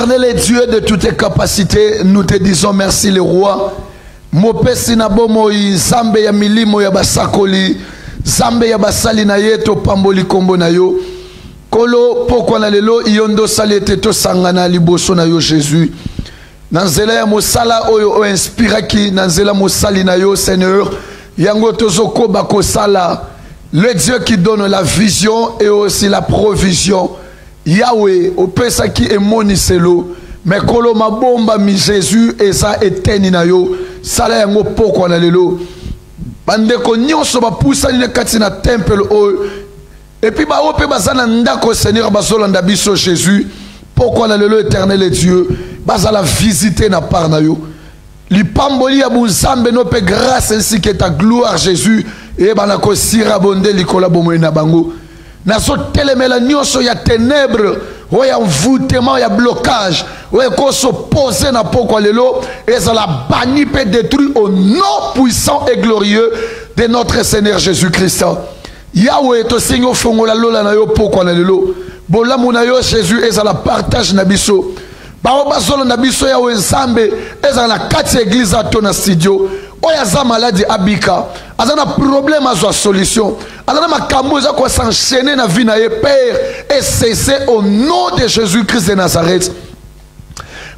Éternel et Dieu de toutes tes capacités, nous te disons merci le roi. Mopesi na bomo zambe ya milimo ya basakoli, zambe ya basali na yeto pamboli kombo na yo. Kolo pokwa na lelo yondo salete to sangana liboso na yo Jésus. Nanzela ya mosala oyo o inspiraki nanzela mosali na yo Seigneur. Yango tozoko bako sala. Le Dieu qui donne la vision et aussi la provision. Yahweh, au pesa qui est moniselo, mais kolo mabomba mi Jésus et ça eteni na yo, sala yango poko na lelo. Bande ko nyonso ba poussa ni kati na temple o. Et puis ba ope bazana ndako Seigneur bazolanda biso Jésus, poko na lelo Éternel et Dieu, bazala visiter na par na yo. Li pamboli ya buzambe no pe grâce ainsi que ta gloire Jésus et banako sira bonde likola bomo na bango. Naso telemela nyonso ya ténèbres, oya envoûtement ya blocage, oya ko s'opposer na poko lelo et ça la banni peut détruire au nom puissant et glorieux de notre Seigneur Jésus-Christ. Yahweh to singo fongola lola na yo poko na lelo. Bolamu na yo Jésus et ça la partage na biso. Bao bazolo na biso ya wenzambe eza na kati église ato na studio oya za maladi abika azana problème azwa solution azana makambo za ko s'enchaîner na vie na ye père et cesser au nom de Jésus-Christ de Nazareth.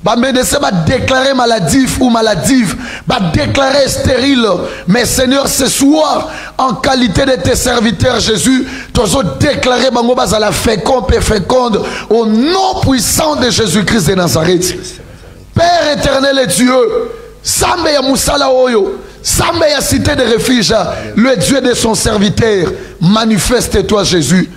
Ba médecin va déclarer maladif ou maladive, va déclarer stérile. Mais Seigneur, ce soir, en qualité de tes serviteurs, Jésus, tu as déclaré bango bazala féconde et féconde au nom puissant de Jésus-Christ de Nazareth. Père éternel et Dieu, Sambe ya Musala Oyo, Sambe ya cité de refuge, le Dieu de son serviteur, manifeste-toi Jésus.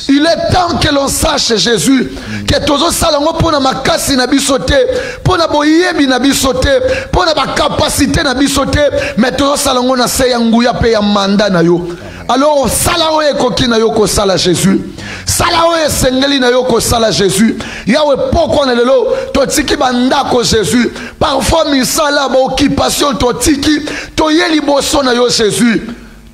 Il est temps que l'on sache Jésus que tozo salongo pona makasi na bisote pona boyebi na bisote pona ba capacité na bisote mais tozo salongo na se yanguya pe ya manda na yo. Alors sala oye koki na yo ko sala Jésus, sala oye sengeli na yo ko sala Jésus. Yawe poko na lelo to tiki banda ko Jésus. Parfois misala ba occupation to tiki to yeli boso na yo Jésus.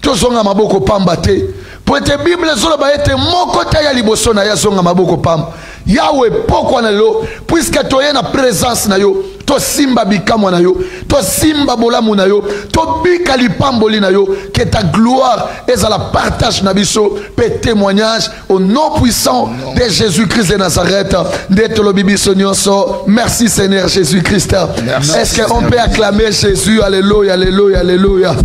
Tozonga maboko pambate. Pour te Bible zolo ba ete moko ta ya liboso na ya zonga maboko pam. Yahweh poko na lo puisque to ye na présence na yo to simba bikamwa na yo to simba bolamu na yo to bika lipamboli na yo que ta gloire est à la partage na biso pe témoignage au nom puissant de Jésus-Christ de Nazareth d'être le bibi sonyoso. Merci Seigneur Jésus-Christ. Est-ce qu'on peut acclamer Jésus? Alléluia, alléluia, alléluia.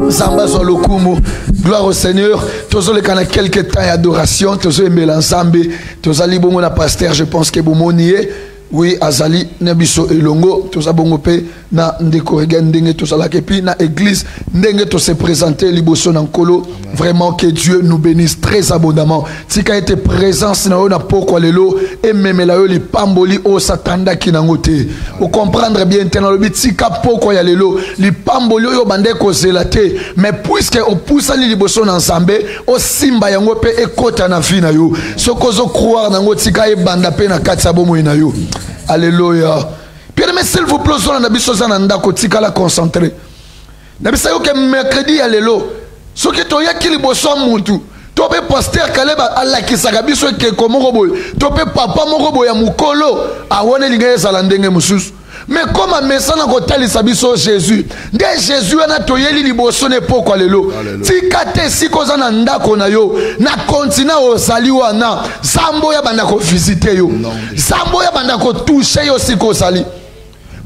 Zamba zo lokumu. Gloire au Seigneur. Tozo le kana quelques temps d'adoration, tozo emela nzambe, tozo li bongo na pasteur, je pense que bomonié. Oui, azali nebiso elongo, toza bongo pe na ndeko ndenge tozala kepi na église ndenge to se présenter liboso na nkolo. Vraiment que Dieu nous bénisse très abondamment. Tika été présence na yo na poko lelo et memela yo li pamboli o satanda ki nangote. Vous comprendre bien tena lobi tika poko ya lelo li pamboli yo bande ko zelate mais puisque o poussa li liboso na nzambe o simba yango pe ekota na vie na yo. Sokozo croire nango tika e banda pe na kati ya bomo na yo. Alléluia. Bien mais s'il vous plaît, on a besoin d'un tika la concentré. Na bisa yo ke mercredi ya lelo. Ce qui est qui li boso mutu. Tope pasteur Kaleba ala kisaka biso ke komoko boy. Tope papa moko boy ya mukolo awone linga ezala ndenge mususu. Mais comme un message na kotalisa biso Jésus. Nde Jésus ana toyeli liboso ne poko lelo. Tikate sikoza na ndako na yo. Na kontina osali wana. Zambo ya banda ko visiter yo. Zambo ya banda ko toucher yo siko sali.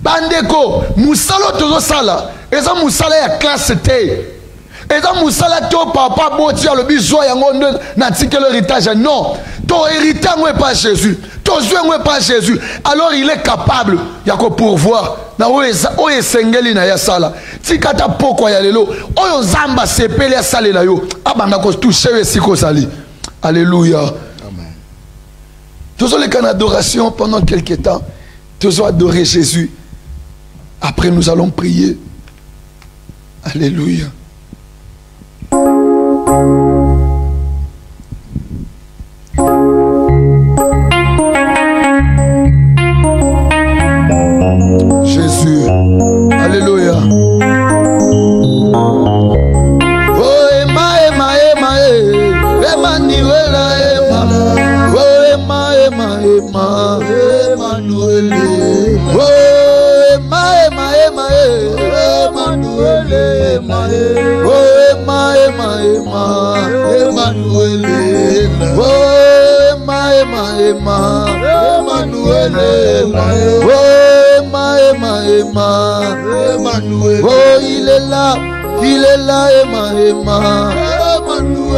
Bandeko musalo tozo sala. Eza musala ya classe T. Et dans Moussala, ton papa, bon Dieu, le bisou, n'a tiqué l'héritage. Non, ton héritage n'est pas Jésus. Ton Dieu n'est pas Jésus. Alors il est capable, il y a que pourvoir. Na oye sengeli na ya sala. Tikata poko ya lelo. Oyo zamba sepele ya sale na yo. Abanda ko toucher siko sali. Alléluia. Amen. Tous les cas d'adoration pendant quelques temps. Tous adorer Jésus. Après nous allons prier. Alléluia. Jésus, alléluia. Oh Emma, Emma, Emma, Emma, Emma, Emma, oh Emma, Emma, Emma, Emmanuel, Emmanuel. Oh, il est là, Emmanuel. Il est là, Emmanuel. Oh,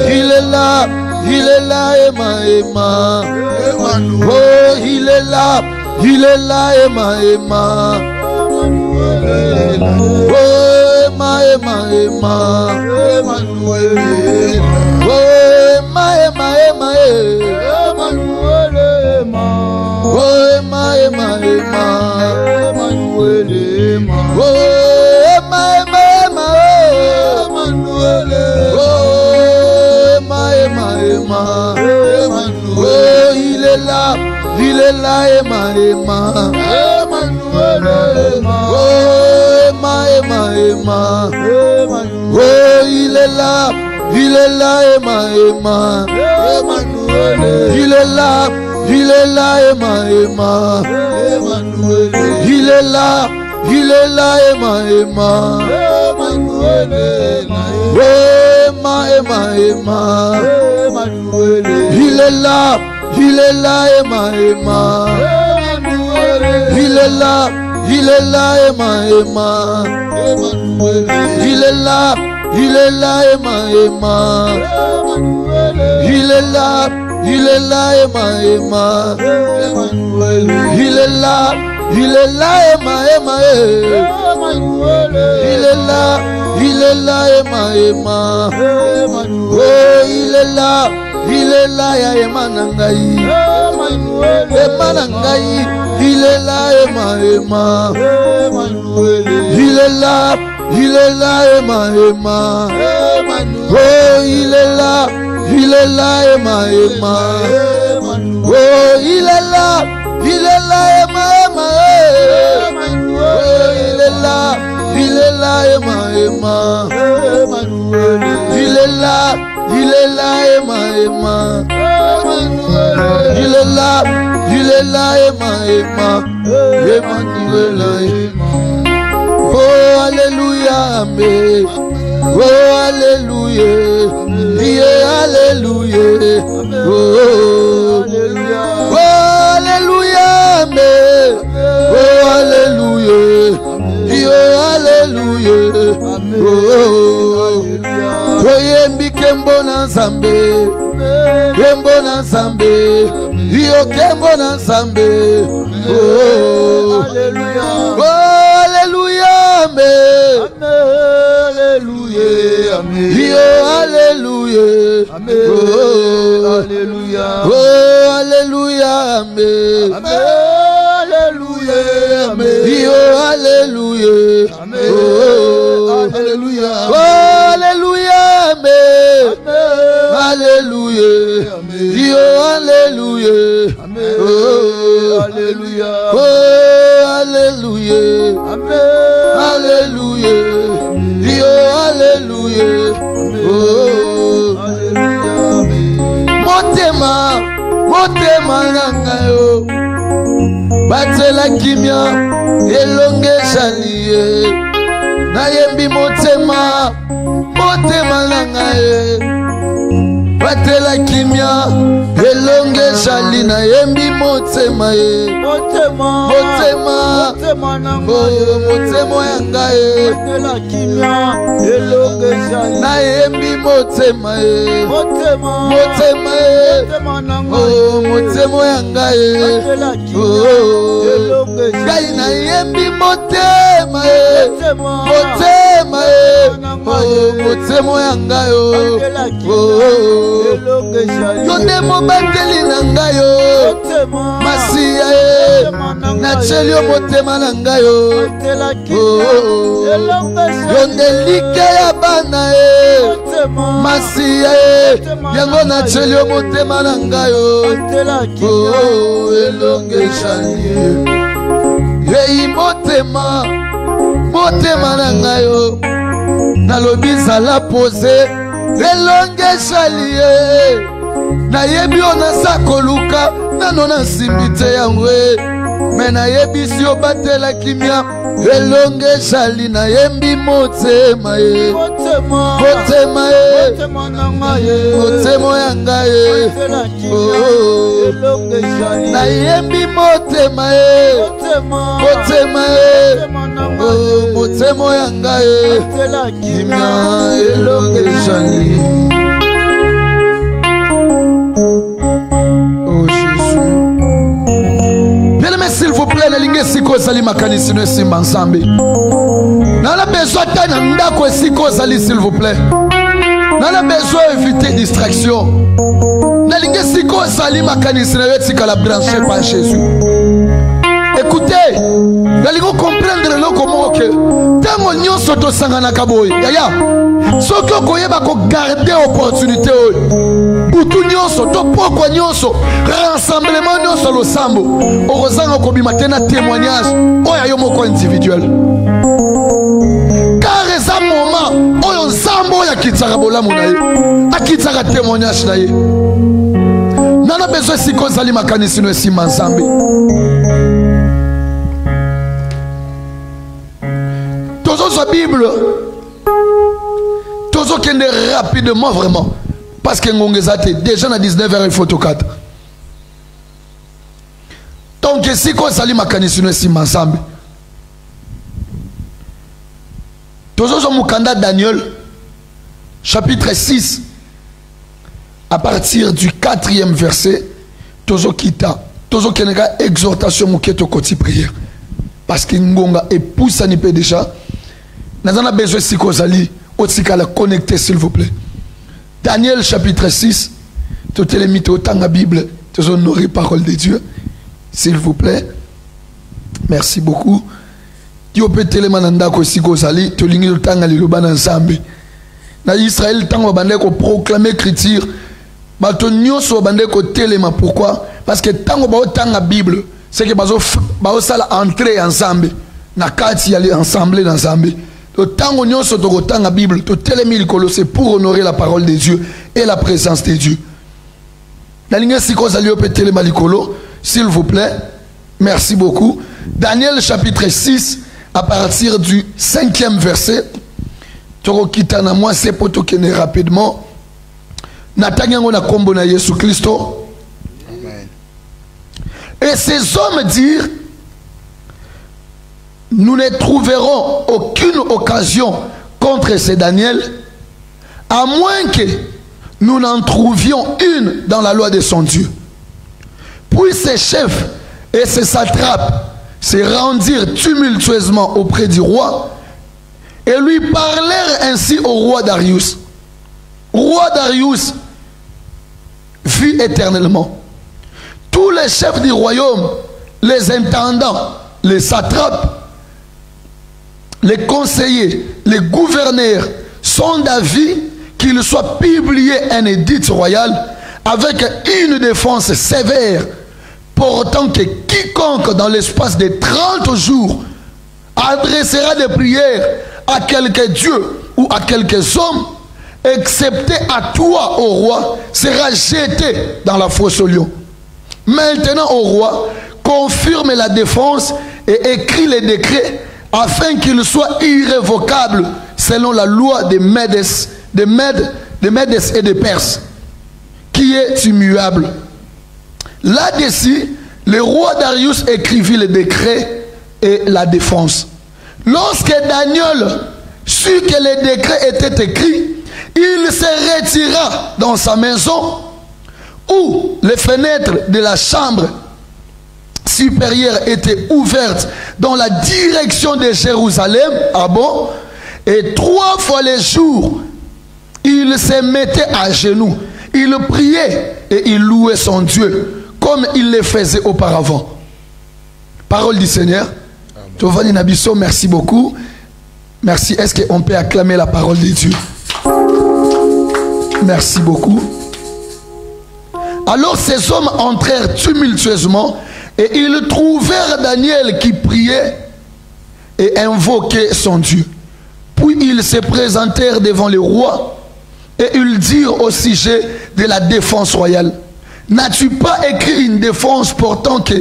il est là, Emmanuel. Oh, Emmanuel. Il est là, Emmanuel. Oh, il est là, Emmanuel. Il est là, Emmanuel. Il est là, Emmanuel. Oh, il est là, Emmanuel. Il est là, Emmanuel. Il est là, Emmanuel. Il est là, Emmanuel. Il est là, Emmanuel. Il est là, Emmanuel. Oh, il est là, Emmanuel. Il est là, Emmanuel. Il est là, Emmanuel. Oh, il est là, Emmanuel. Oh, il est là, Emmanuel. Oh, il est là, Emmanuel. Il est là, Emmanuel. Il est là, Emmanuel. Oh, alléluia, amen. Oh, alléluia. Yeah, alléluia. Oh, alléluia. Oh, alléluia, amen. Oh, alléluia. Yeah, alléluia. Oh, oh, yembi kembo na nzambe. Kembo na nzambe. Yo kembo na nzambe. Oh, alléluia. Oh, alléluia, amen. Alléluia, amen. Yo, alléluia. Amen. Oh, alléluia. Oh, alléluia, amen. Alléluia, amen. Yo, alléluia. Amen. Oh, alléluia. Oh, alléluia, amen. Alléluia. Yo, alléluia. Amen. Oh, alléluia. Oh, alléluia. Amen. Alléluia. Yo, alléluia. Oh, alléluia. Motema nangayo batela kimia elonge chalie nayembi motema nangaye batela kimia elonge chali nayembi motema ye motema yangaye batela kimia elonge chali nayembi motema ye motema yangaye elonge chali nayembi motema ye motema yangayo yonde mobateli nangayo masiya ye nacheli yo motema nangayo yonde like ya bana ye masiya ye yango nacheli yo motema nangayo elonge shanie yei motema nangayo nalobi zala pose elonge chalie nayebi ona sa koluka nano na nsimbi te yango Mena yebisi obatela kimia elonge jali na yembi motema ye motema ye motema yanga ye na yembi motema ye motema ye motema yanga ye kimia elonge jali. S'il vous plaît, les lignes siko sali makanisi no simba ensemble. N'a besoin d'être ndako siko sali s'il vous plaît. N'a besoin d'éviter distraction. N'a lignes siko sali makanisi no etika la brancher par Jésus. Écoutez, la ligne comprendre le comment que tant on soto sangana kaboy. Yaya, ce que koyeba ko garder opportunité. Butu nyonso to poko nyonso rassemblement nyonso lo sambo okozanga kobima tena témoignage oya yo moko individuel car eza moment oyo nzambo ya kitsaka bolamu na ye akitsaka témoignage na ye nana besoin siko zali makanisi no esima nzambe. Tozo sa Bible tozo kende rapidement vraiment. Parce que déjà à 19h il faut tout 4. Donc si qu'on s'allie ma canisine si ensemble. Toujours mon candidat Daniel chapitre 6 à partir du 4e verset toujours kita toujours kenega exhortation mon keto koti prière parce que ngonga épouse ça n'y peut déjà nous avons besoin si qu'on s'allie aussi qu'à la connecter s'il vous plaît. Daniel chapitre 6, toutes les mythes autant la Bible, tous honorer parole de Dieu, s'il vous plaît. Merci beaucoup. Yo peut télémananda ko siko sali, to lingi autant ali lo ban ensemble. Na Israël tant bande ko proclamer écriture, ba to nyonso bande ko téléma pourquoi? Parce que tant ba autant la Bible, c'est que ba sala entrer ensemble. Na kati ali ensemble ensemble. Le temps où nous sommes dans la Bible, c'est pour honorer la parole de Dieu et la présence de Dieu. La ligne s'il vous plaît, merci beaucoup. Daniel chapitre 6, à partir du 5e verset, moi c'est pour tout rapidement. Et ces hommes dirent, nous ne trouverons aucune occasion contre ce Daniel, à moins que nous n'en trouvions une dans la loi de son Dieu. Puis ses chefs et ses satrapes se rendirent tumultueusement auprès du roi et lui parlèrent ainsi au roi Darius. Roi Darius vit éternellement. Tous les chefs du royaume, les intendants, les satrapes, les conseillers, les gouverneurs sont d'avis qu'il soit publié un édit royal avec une défense sévère, portant que quiconque dans l'espace de 30 jours adressera des prières à quelque Dieu ou à quelques hommes, excepté à toi, ô roi, sera jeté dans la fosse au lion. Maintenant, ô roi, confirme la défense et écrit les décrets afin qu'il soit irrévocable selon la loi des Mèdes et des Perses, qui est immuable. Là-dessus, le roi Darius écrivit le décret et la défense. Lorsque Daniel sut que le décret était écrit, il se retira dans sa maison où les fenêtres de la chambre supérieure étaient ouvertes dans la direction de Jérusalem. Ah bon? Et 3 fois le jour, il se mettait à genoux, il priait et il louait son Dieu comme il le faisait auparavant. Parole du Seigneur. Tovani Nabiso, merci beaucoup. Merci. Est-ce qu'on peut acclamer la parole de Dieu? Merci beaucoup. Alors ces hommes entrèrent tumultueusement et ils trouvèrent Daniel qui priait et invoquait son Dieu. Puis ils se présentèrent devant le roi et ils dirent au sujet de la défense royale: n'as-tu pas écrit une défense portant que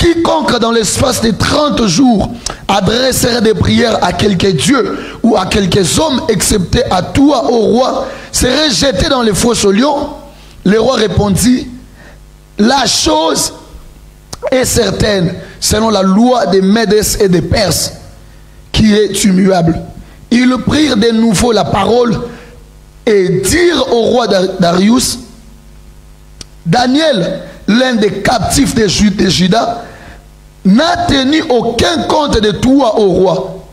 quiconque dans l'espace de 30 jours adresserait des prières à quelque Dieu ou à quelques hommes, excepté à toi, ô roi, serait jeté dans les fosses aux lions. Le roi répondit, la chose est certaine, selon la loi des Mèdes et des Perses, qui est immuable. Ils prirent de nouveau la parole et dirent au roi Darius, Daniel, l'un des captifs de Juda, n'a tenu aucun compte de toi, ô roi,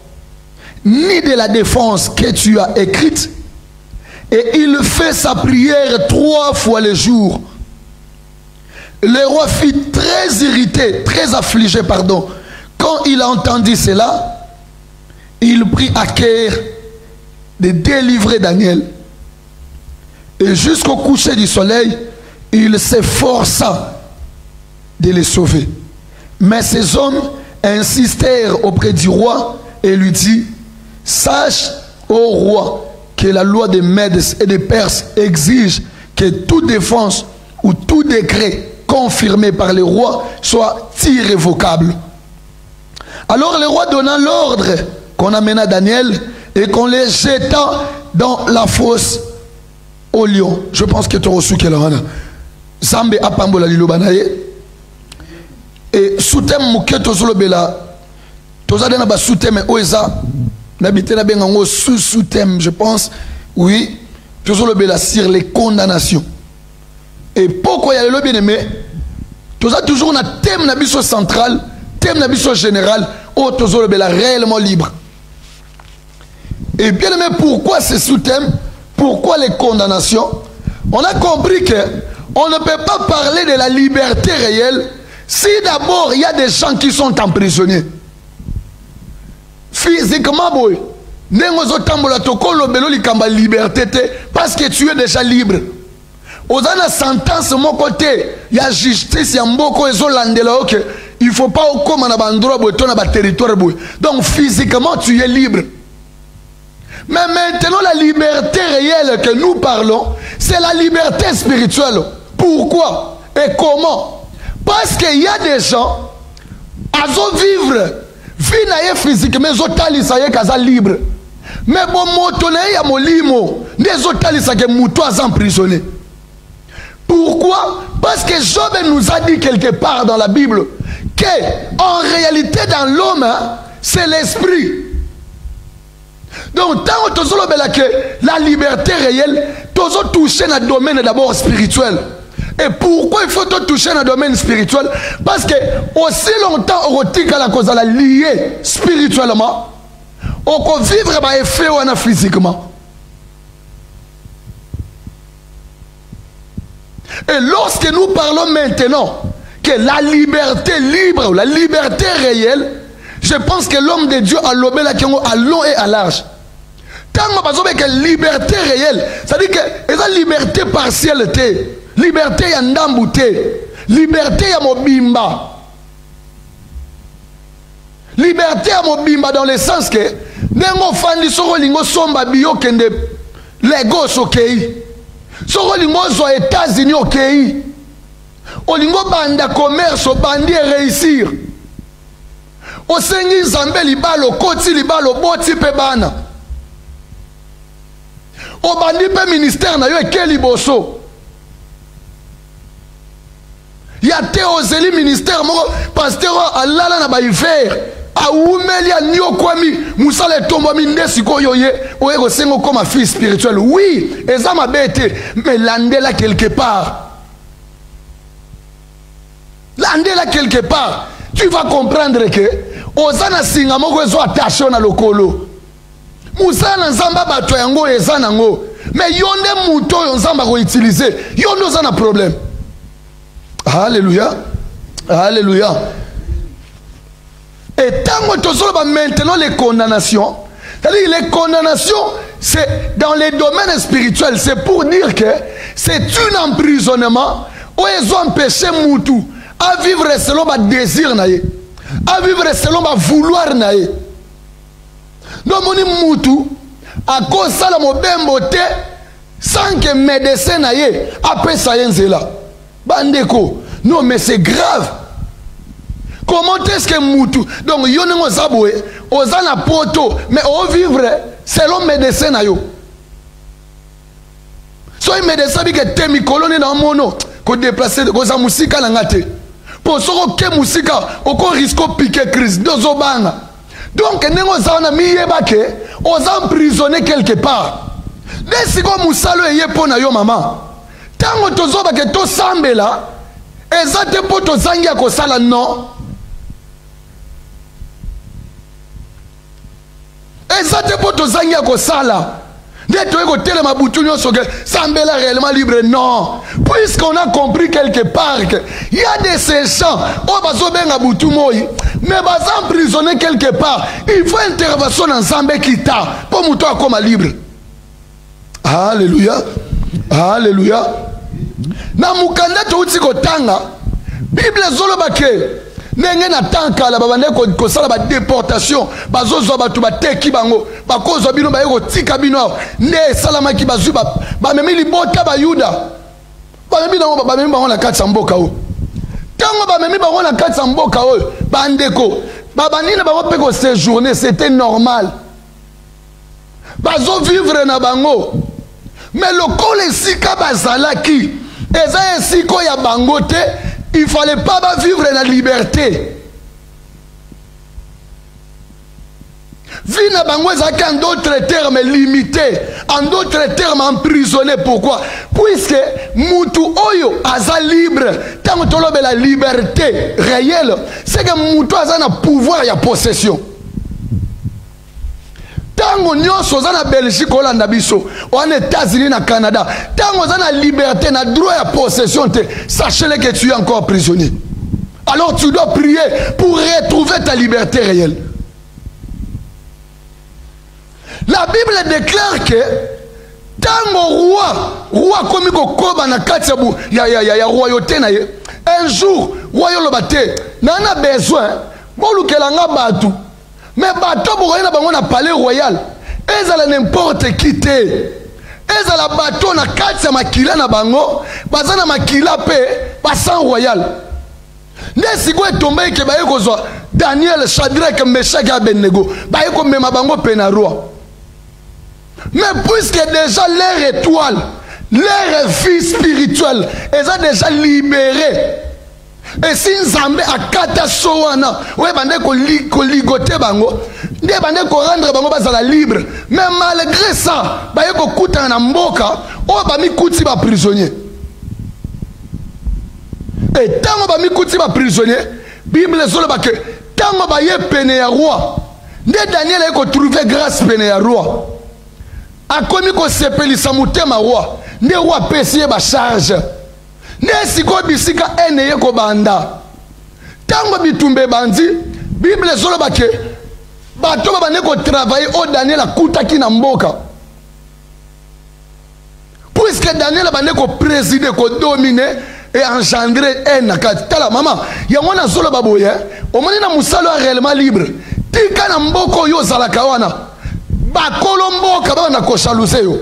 ni de la défense que tu as écrite, et il fait sa prière 3 fois le jour. Le roi fut très irrité, très affligé, pardon. Quand il a entendu cela, il prit à cœur de délivrer Daniel. Et jusqu'au coucher du soleil, il s'efforça de les sauver. Mais ces hommes insistèrent auprès du roi et lui dit, sache, ô roi, que la loi des Mèdes et des Perses exige que toute défense ou tout décret confirmé par le roi soit irrévocable. Alors le roi donna l'ordre qu'on amena Daniel et qu'on les jeta dans la fosse au lion. Je pense que tu as reçu quel rana. Zambe apambola lilobanaye. Et sous-thème mouketo zolobela. Toza dena ba sous-thème oeza. N'habité na bengango sous-thème, je pense. Oui. Tozolobela sur les condamnations. Et pourquoi il y a le bien-aimé? Toza toujours un thème nabiso central, thème nabiso général, où tozolobela réellement libre. Et bien aimé, pourquoi ces sous-thèmes? Pourquoi les condamnations? On a compris que on ne peut pas parler de la liberté réelle si d'abord il y a des gens qui sont emprisonnés. Physiquement, boy, liberté parce que tu es déjà libre. Aux la sentence mon côté, il y a justice, il y a beaucoup de il ne faut pas au comme un endroit territoire. Donc physiquement tu es libre. Mais maintenant la liberté réelle que nous parlons, c'est la liberté spirituelle. Pourquoi et comment? Parce qu'il y a des gens à vivre vie physiquement, ils sont libres. Mais bon, il y a molimo, des autres sont emprisonnés. Pourquoi? Parce que Job nous a dit quelque part dans la Bible que en réalité dans l'homme, c'est l'esprit. Donc tant que la liberté réelle, tu as touché dans le domaine d'abord spirituel. Et pourquoi il faut toucher dans le domaine spirituel? Parce que aussi longtemps on retient la cause la liée spirituellement, on peut vivre par effet physiquement. Et lorsque nous parlons maintenant que la liberté libre, la liberté réelle, je pense que l'homme de Dieu a lobé la à long et à large. Tant que la liberté réelle, c'est-à-dire que la liberté partielle, liberté ya ndambouté, liberté ya mobimba. Liberté ya mobimba dans le sens que nengo fandi soko lingo somba bio kende Lagos okei. Soko lingo zo États-Unis okei. Olingo banda commerce bandi réussir. Osengi Zambé libalo koti libalo boti pe bana. Obandi pe ministère na yo ekeli boso. Il y a théoseli ministère moko pasteur alala na ba hiver a umeli a nyo kwami musale tombo mi ndesi ko yoye oyeko sengo comme fils spirituel. Oui, eza mabete mais landela quelque part. Landela quelque part. Tu vas comprendre que ozana singa moko ezo attaché na lokolo. Musana nzamba bato yango eza nango. Mais yonde muto yo nzamba ko utiliser. Yondo ozana problème. Alléluia. Alléluia. Et tant que maintenant les condamnations, c'est-à-dire les condamnations, c'est dans les domaines spirituels, c'est pour dire que c'est un emprisonnement où ils ont empêché Moutou à vivre selon ma désir, à vivre selon ma vouloir. Donc mon Moutou, à cause de la mobemboté, sans que médecin après ça y est là. Bandeko, non mais c'est grave. Comment est-ce que Moutou, donc Yonengo Zaboué, Ozana Poto, mais au vivre selon médecin na yo. So un médecin qui est temi colonne dans mono, qu'on déplacer de goza musika langate. Pour ce que musika, au risque de piquer crise, d'ozobanga. Donc, nengo zana mi yebake, oza emprisonné quelque part. Dès si ko musalo eye pona yo maman. Tango tozoba ke to sambela, ezate po to zangia ko sala non. Ezate po to zangia ko sala. Dès que tu es ma boutonne sur que sambela réellement libre, non. Puisqu'on a compris quelque part qu'il y a des ces gens, on va se faire bouton moi, mais va s'emprisonner quelque part. Il faut intervention dans Zambé qui t'a pour mouton comme libre. Alléluia, alléluia. Na mukanda to uti ko tanga, Bible zolo bake. Nenge na tanka la babane ko sala ba déportation bazozo batu bateki bango bakozo bino ba yeko tika bino ne salama ki bazu ba memi libota ba yuda ba memi na ba memi bango na katsa mboka o tango ba memi bango na katsa mboka o bandeko baba nina ba pe ko séjourner c'était normal bazo vivre na bango mais le kole sika bazalaki eza esiko ya bango te. Il ne fallait pas vivre la liberté. Vina bangwezaki en d'autres termes limité, en d'autres termes emprisonné. Pourquoi? Puisque Moutou Oyo aza libre. Tant que la liberté réelle, c'est que Moutou aza na pouvoir ya possession. Tango nyonso za na Belgique Hollande biso en États-Unis na Canada tango za na liberté na droit à possession te sachez que tu es encore prisonnier. Alors tu dois prier pour retrouver ta liberté réelle. La Bible déclare que tango roi komi ko koba na kati ya royauté na ye un jour roi yo lobate na besoin bolukelanga batu. Mais bateau pour na bango na palais royal, ezala n'importe qui te. Ezala bateau na katsa makila na bango, bazana makila pe basan royal. Nesi ko tombe ke baye ko zo Daniel, Shadrach, Meshach et Abednego, baye ko mema bango pe na roi. Mais puisque déjà leur étoile, leur vie spirituelle, ils ont déjà libéré. Et si Nzambe akata sowana, ouais bande ko ligoter bango, nde bande ko rendre bango bazala libre. Mais malgré ça, baye ko kuta na mboka, o ba mi kuti ba prisonnier. Et tango ba mi kuti ba prisonnier, Bible zolo ba ke tango ba ye pene ya roi. Nde Daniel a ko trouver grâce pene ya roi. Akomi ko sepelisa mutema roi. Nde roi pesi ba charge. Nesi ko bisika ene ko banda tango bitumbe bandi Bible zolo bake bato ba ko travailler au Daniel akutaki na mboka puisque Daniel ba ko présider ko dominer et engendrer un akatala mama yango na zolo baboye omoni na musalo réellement libre tika na mboko yo zalaka wana ba kolomboka ba na ko jalouser yo.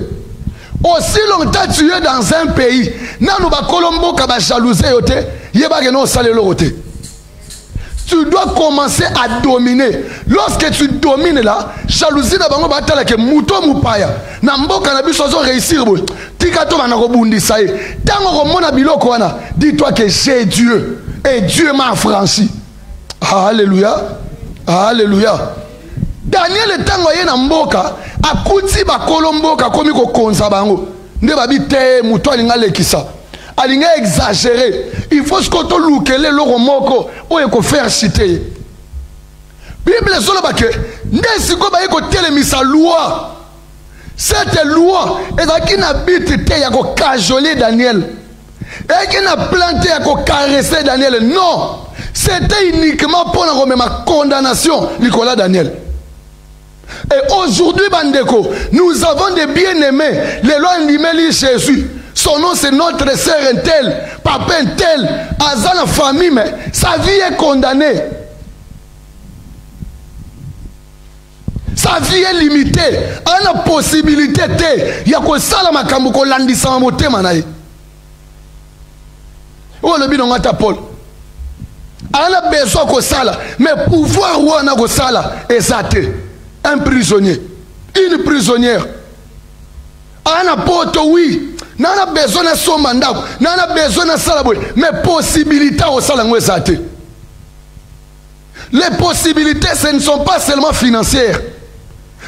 Aussi longtemps tu es dans un pays, nanu ba kolombo ka ba jalouser yote, yeba ke no salelo yote. Tu dois commencer à dominer. Lorsque tu domines là, jalousie na bango ba tala ke muto mupaya. Na mboka na biso zo réussir bo. Tika to bana ko bundisa ye. Tango ko mona biloko wana, dis-toi que j'ai Dieu et Dieu m'a affranchi. Alléluia. Alléluia. Daniel tango ye na mboka akuti ba kolomboka komi ko konza bango nde babite muto alinga lekisa alinga exagérer il faut ce que to lukele loko moko oye ko faire citer Bible solo bake nde siko ba ko telemisa loi cette loi ezaki na bit te ya ko cajoler Daniel et qui n'a planté à caresser Daniel non c'était uniquement pour la condamnation Nicolas Daniel. Et aujourd'hui, Bandeko, nous avons des bien-aimés. Les lois de Jésus. Son nom, c'est notre sœur tel, papa tel, Azan la famille, mais sa vie est condamnée. Sa vie est limitée. Elle a la possibilité de. Il y a que ça, la makambuko landisa mamote manaï. Où le bidon à Paul? a besoin de ça, mais pouvoir ou on a ça, exact. Un prisonnier, une prisonnière. On a pas oui. On a besoin de son mandat, on a besoin de ça, mais possibilité au salaire exact. Les possibilités, ce ne sont pas seulement financières.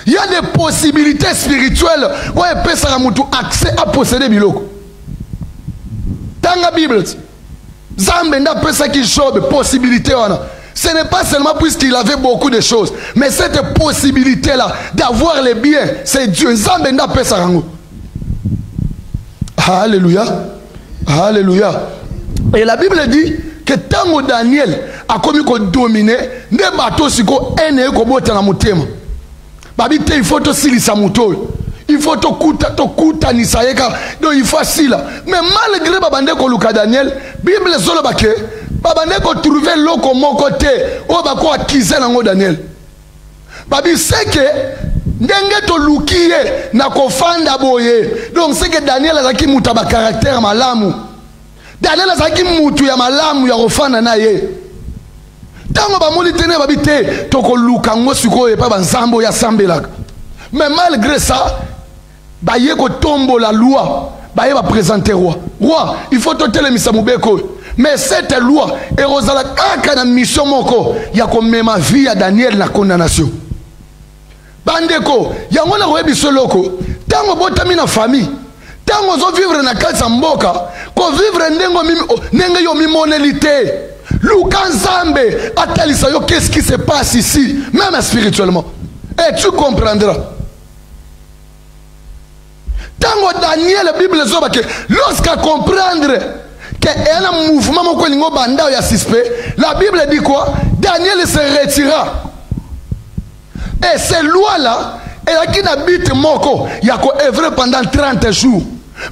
Il y a des possibilités spirituelles où on peut avoir accès à posséder biloko. Dans la Bible, Zambenda peut ça qui job possibilité. Ce n'est pas seulement puisqu'il avait beaucoup de choses, mais cette possibilité-là d'avoir les biens, c'est Dieu. Zambenda peut ça. Alléluia. Alléluia. Et la Bible dit que tant que Daniel a commis qu'on dominer, ne bateau si qu'on ene qu'on botte dans mon thème. Babite il faut aussi lisa moto. Il faut to kuta ni saeka donc il faut si là. Mais malgré babande ko luka Daniel, Bible solo bake babande ko trouver loko mon côté o ba ko accuser nango Daniel. Babi c'est que ndenge to lukiye na ko fanda boye. Donc c'est que Daniel azaki muta ba caractère malamu. Daniel azaki mutu ya malamu ya kofanda na ye. Tango ba moli tene babite to ko luka ngo siko e pa banzambo ya sambelaka. Mais malgré ça, bah y ko tombo la loi, bah y va présenter roi. Roi, il faut te télémisa mubeko. Mais cette loi, et Rosala kaka na mission moko, y a comme même vie à Daniel la condamnation. Bandeko, y a ngona rebi soloko. Tango botami na famille, tango zo vivre na kasa mboka, ko vivre ndengo yo mimonelité. Luka Nzambe atalisa yo qu'est-ce qui se passe ici, même spirituellement. Et tu comprendras. Tango Daniel, la Bible dit que lorsqu'à comprendre qu'il y a un mouvement la Bible dit quoi? Daniel se retira. Et ces lois-là, elle habite Moko, il y a œuvré pendant 30 jours.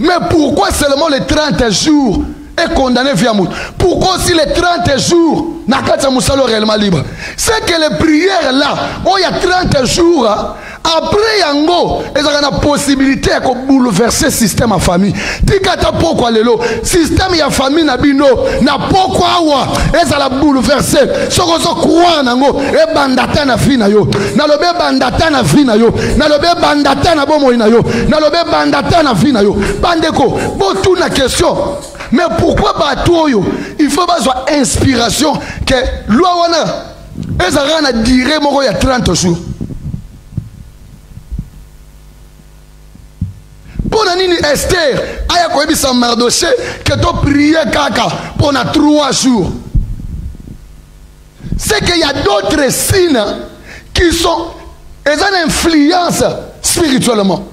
Mais pourquoi seulement les 30 jours est condamné via Mout? Pourquoi aussi les 30 jours n'a pas Moussalo réellement libre? C'est que les prières là, où il y a 30 jours, après Yango, il y a la possibilité de bouleverser le système en famille. Tikata pourquoi le système ya famille nabino na pourquoi wa ezala bouleverser. Soko croire nango e bandata na vie na yo. Na lobe bandata na vie na yo. Na lobe bandata na bomo na yo. Na lobe bandata na vie na yo. Bandeko, botu na question. Mais pourquoi Batoyo? Il faut avoir inspiration que loi wana ezara na dire moko ya 30 jours. Pour nini Esther aya ko ebisa Mardoché que to prier kaka pendant 3 jours. C'est qu'il y a d'autres signes qui sont une influence spirituellement.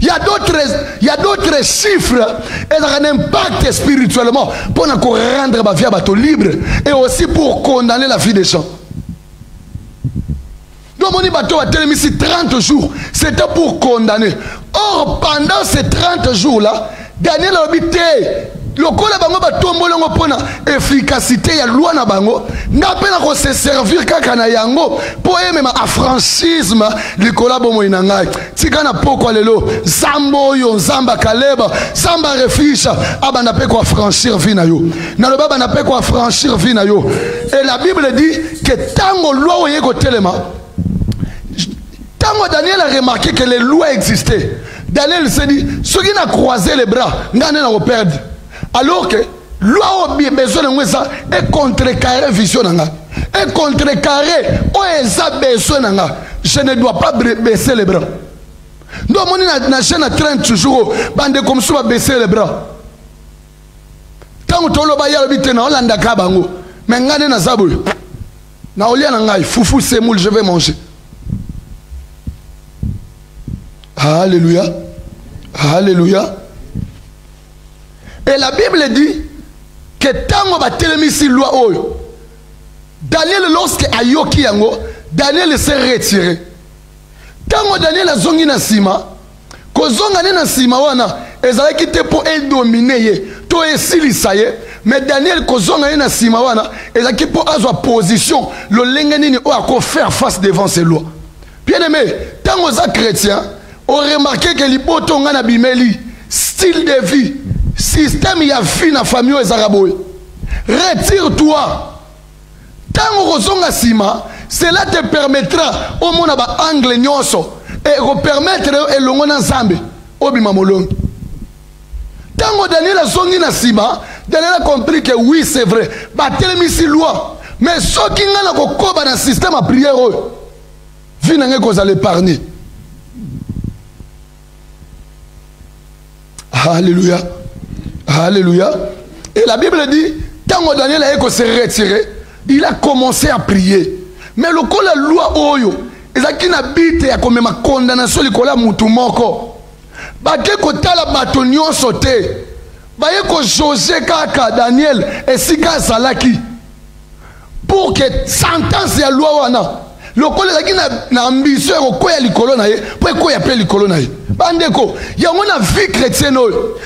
Il y a d'autres chiffres et un impact spirituellement pour rendre ma vie à libre et aussi pour condamner la vie des gens. Donc mon bateau a tellement ici 30 jours, c'était pour condamner. Or pendant ces 30 jours là, Daniel a habité le kola bango batombo longo pona efficacité ya loi na bango ngapena ko se servir kaka na yango po même affranchisme likola bomo inangai tika na poko lelo zambo yo zamba kaleba zamba refisha abana pe ko affranchir vie na yo na le baba na pe ko affranchir vie na yo. Et la Bible dit que tango loi oye ko telema tango Daniel a remarqué que les lois existaient. Daniel s'est dit ceux qui n'a croisé les bras ngane na perdre. Alors que loi a besoin de ça et contrecarrer vision nanga et contrecarrer a besoin nanga. Je ne dois pas baisser les bras. Donc mon na chaîne à 30 jours bande comme ça baisser les bras. Tant que tolo ba ya bité na Hollanda ka bango mais ngane na zabul na olia na ngai fufu semoule je vais manger. Alléluia. Alléluia. Et la Bible dit que tant que si loi Daniel lorsque ayoki yango Daniel s'est retiré. Tant que Daniel a zongi na sima ko zonga na sima wana ezala kité pour dominer to esilisa ye mais Daniel ko zonga na sima wana ezala ki pour azwa position le lenge nini o ako faire face devant ces lois. Bien aimé, tant que chrétien on remarqué que lipoto nga na bimeli style de vie système ya vie na famille aux arabes retire-toi. Tant que sima, cela te permettra au monde ba angle nyonso et repermettre elongo na Nzambe obima molongi. Tant que Daniel a zongi na sima, Daniel a compris que oui c'est vrai, ba telemisi loi, mais ceux qui ngana ko koba na système à prière vinenge ko za l'épargner. Alléluia. Alléluia. Et la Bible dit, tant que Daniel a se retiré, il a commencé à prier. Mais le coup la loi oyo, ezaki na bite ya komema condamnation likola mutu moko. Bake ko tala bato nyonso te. Baye ko José kaka Daniel esika salaki. Pour que sentence ya loi wana. Le coup ezaki na ambition ko ya likolo na ye, po ko ya pe likolo na ye. Bandeko, il y a une vie chrétienne,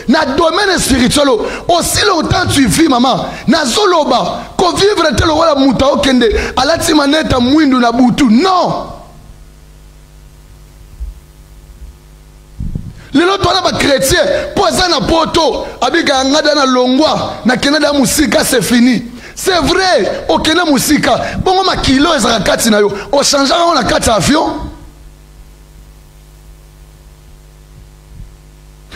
na domaine spirituel, aussi longtemps tu vis, maman, na zoloba, ko vivre tel wala muta okende, alati maneta mwindu na butu, non. Lelo tola ba chrétien, poza na poto, abika ngada na longwa, na kenada musika c'est fini. C'est vrai, okena musika, bongo ma kilo ezaka kati na yo, o changera na kati avion.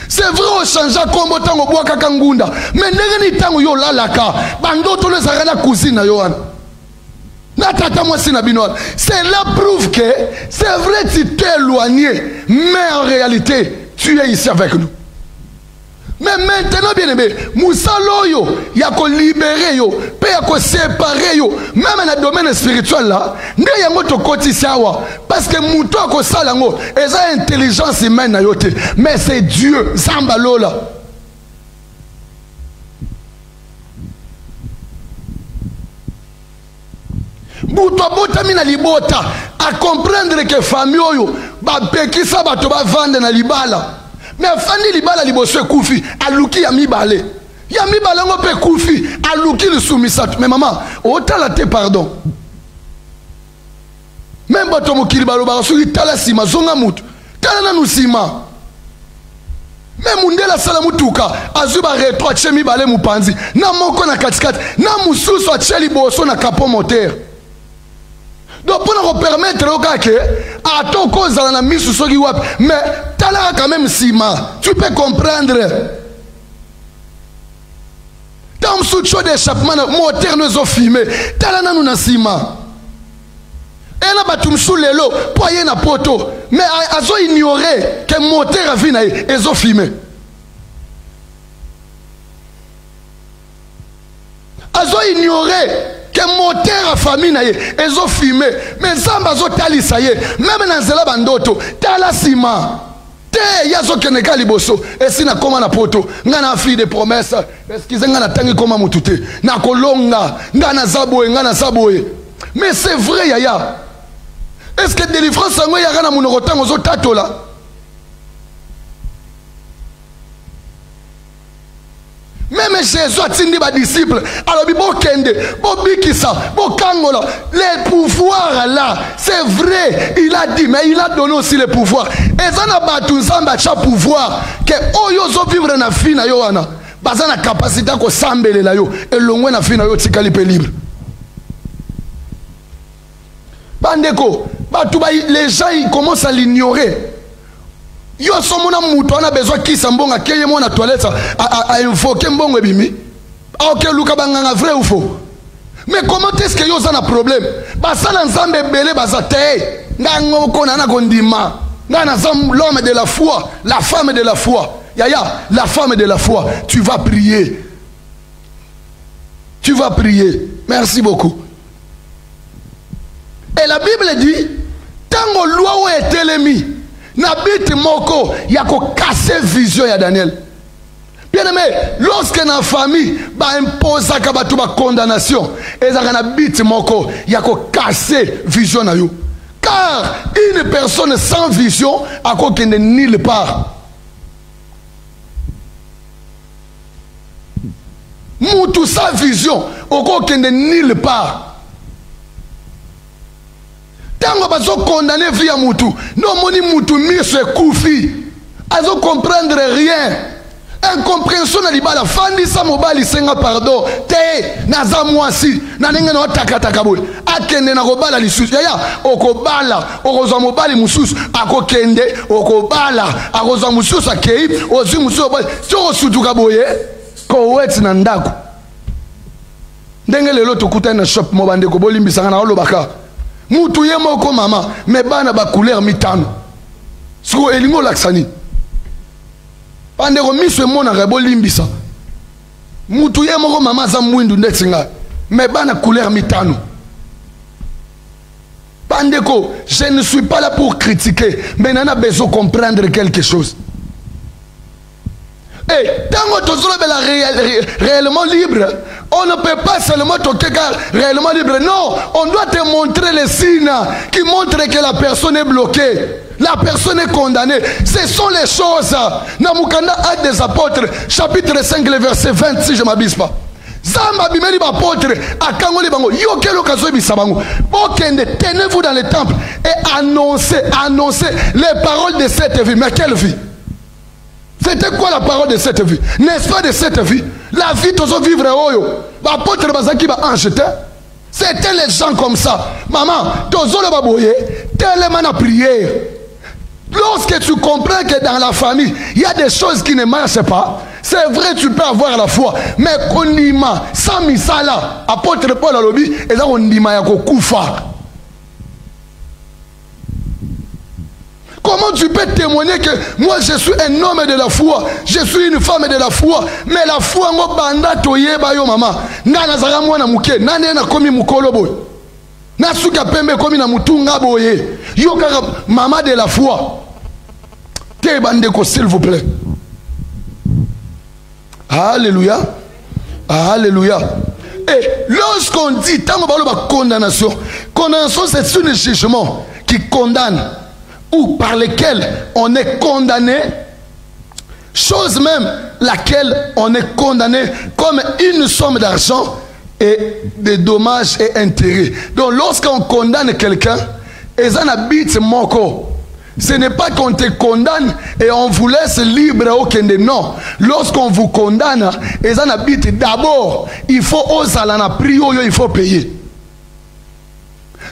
C'est vrai au changea kombo tango boaka kangunda. Mais ndenge ni tango yo lalaka. Bando to le zarana cousine na yohan. Na tata moi si na binoan. Cela prouve que c'est vrai tu t'es éloigné. Mais en réalité, tu es ici avec nous. Mais maintenant, bien aimé, Moussalo yo, yako libéré yo, pe yako séparé yo, même dans le domaine spirituel là, ne yango to koti sawa, parce que mouto ako salango, eza intelligence humaine na yote, mais c'est Dieu, Zamba lola. Mouto bota na libota, à comprendre que famille yo, ba pekisa bato ba vendre na libala. Mais Fanny libala liboso koufi aluki ya mibale ngo pe koufi aluki le soumisatu. Mais maman otala te pardon, même bato mokili baloba soki tala sima zonga mutu tala nanu sima. Mais mundela sala mutuka azuba retro ache mibale mupanzi na moko na katikati na mususu ache liboso na capot moteur. Donc pour nous permettre au gars que à ton cause dans la mise sur wap, mais t'as quand même sima, tu peux comprendre. Dans le sous d'échappement, moteur nous a filmé, t'as là nous na sima. Et là bah tu me sous les lots, poyer na poto, mais azo ignorer que moteur a vu na ils ont filmé. Azo ignorer que moteur a famille na ye ezo filmé mais zamba zo tali ça y est même na zela bandoto tala sima te yazo keneka liboso et si na koma na poto ngana fille de promesse excusez ngana tangi koma mutute na kolonga ngana zaboye mais c'est vrai yaya. Est-ce que délivrance ngo ya kana munoko tango zo tatola? Même Jésus a dit aux disciples, alors les pouvoirs là, c'est vrai, il a dit, mais il a donné aussi les pouvoirs. Et ça n'a pas tout ça, pouvoir, que oyo vivre na fi na yo ana, baza na capacité ko sambele la yo, et longwe na fi na yo tikali pe libre. Bandeko, les gens ils commencent à l'ignorer. Yo somona mutu ana besoin kisa mbonga keye mona toilette a invoquer mbongo ebimi. OK luka banganga vrai ou faux? Mais comment est-ce que yo ça na problème? Ba sala nzambe belé baza te. Ngango kona na kondima. Ngana zam l'homme de la foi, la femme de la foi. Yaya, la femme de la foi, tu vas prier. Tu vas prier. Merci beaucoup. Et la Bible dit tango loi est elemi. N'habite moko yako casser vision ya Daniel. Bien aimé, lorsque na famille ba impose ka batu ba condamnation, ezaka na bite moko yako casser vision na yo. Car une personne sans vision akokende nulle part. Mutu sans vision okokende nulle part. Tango bazo condamner via mutu, non moni mutu miso koufi, azo comprendre rien. incompréhension na libala fandi sa mobali senga pardon te naza mwasi na ndenge na takataka boy akende na kobala lisusu yaya okobala okozwa mobali mususu akokende okobala akozwa mususu akei ozi mususu soko sutuka boye ko weti na ndako ndenge lelo tokuta na shop mo bande ko bolimbisanga na olobaka mutu ye moko mama me bana ba couleur mitano siko elingo laksani bande ko miso mona ka bolimbisa mutu ye moko mama za mwindu ndetinga me bana couleur mitano. Bandeko, je ne suis pas là pour critiquer, mais on a besoin de comprendre quelque chose. Et tant que tu es réellement libre, on ne peut pas seulement te dire réellement libre. Non, on doit te montrer les signes qui montrent que la personne est bloquée. La personne est condamnée. Ce sont les choses. Namukanda Actes des Apôtres, chapitre 5, le verset 20, si je ne m'abuse pas. Zamba bimeli bapôtre akangoli bango yokelo kazobi sabango okende tenez-vous dans le temple et annoncez les paroles de cette vie. Mais quelle vie? C'était quoi la parole de cette vie? N'est-ce pas de cette vie? La vie tozo vivre oyo bapôtre bazaki ba anjete. C'était les gens comme ça. Maman tozo le baboye tellement na prière. Lorsque tu comprends que dans la famille il y a des choses qui ne marchent pas, c'est vrai, tu peux avoir la foi, mais konima, sans misala, apôtre Paul alobi, et ça konima yako kufa. Comment tu peux témoigner que moi je suis un homme de la foi, je suis une femme de la foi, mais la foi ngo banda toye ba yo mama, ngana zaka mwana muke, nane na komi mukolo boy. Na suka pembe komi na mutunga boye. Yo kaka mama de la foi. Te bandeko s'il vous plaît. Alléluia. Alléluia. Et lorsqu'on dit, tant que condamnation, condamnation c'est un jugement qui condamne ou par lequel on est condamné, chose même laquelle on est condamné comme une somme d'argent et des dommages et intérêts. Donc lorsqu'on condamne quelqu'un, et ça n'habite mon corps. Ce n'est pas qu'on te condamne et on vous laisse libre au Kende. Non. Lorsqu'on vous condamne, et ça n'habite d'abord, il faut oser la prier, il faut payer.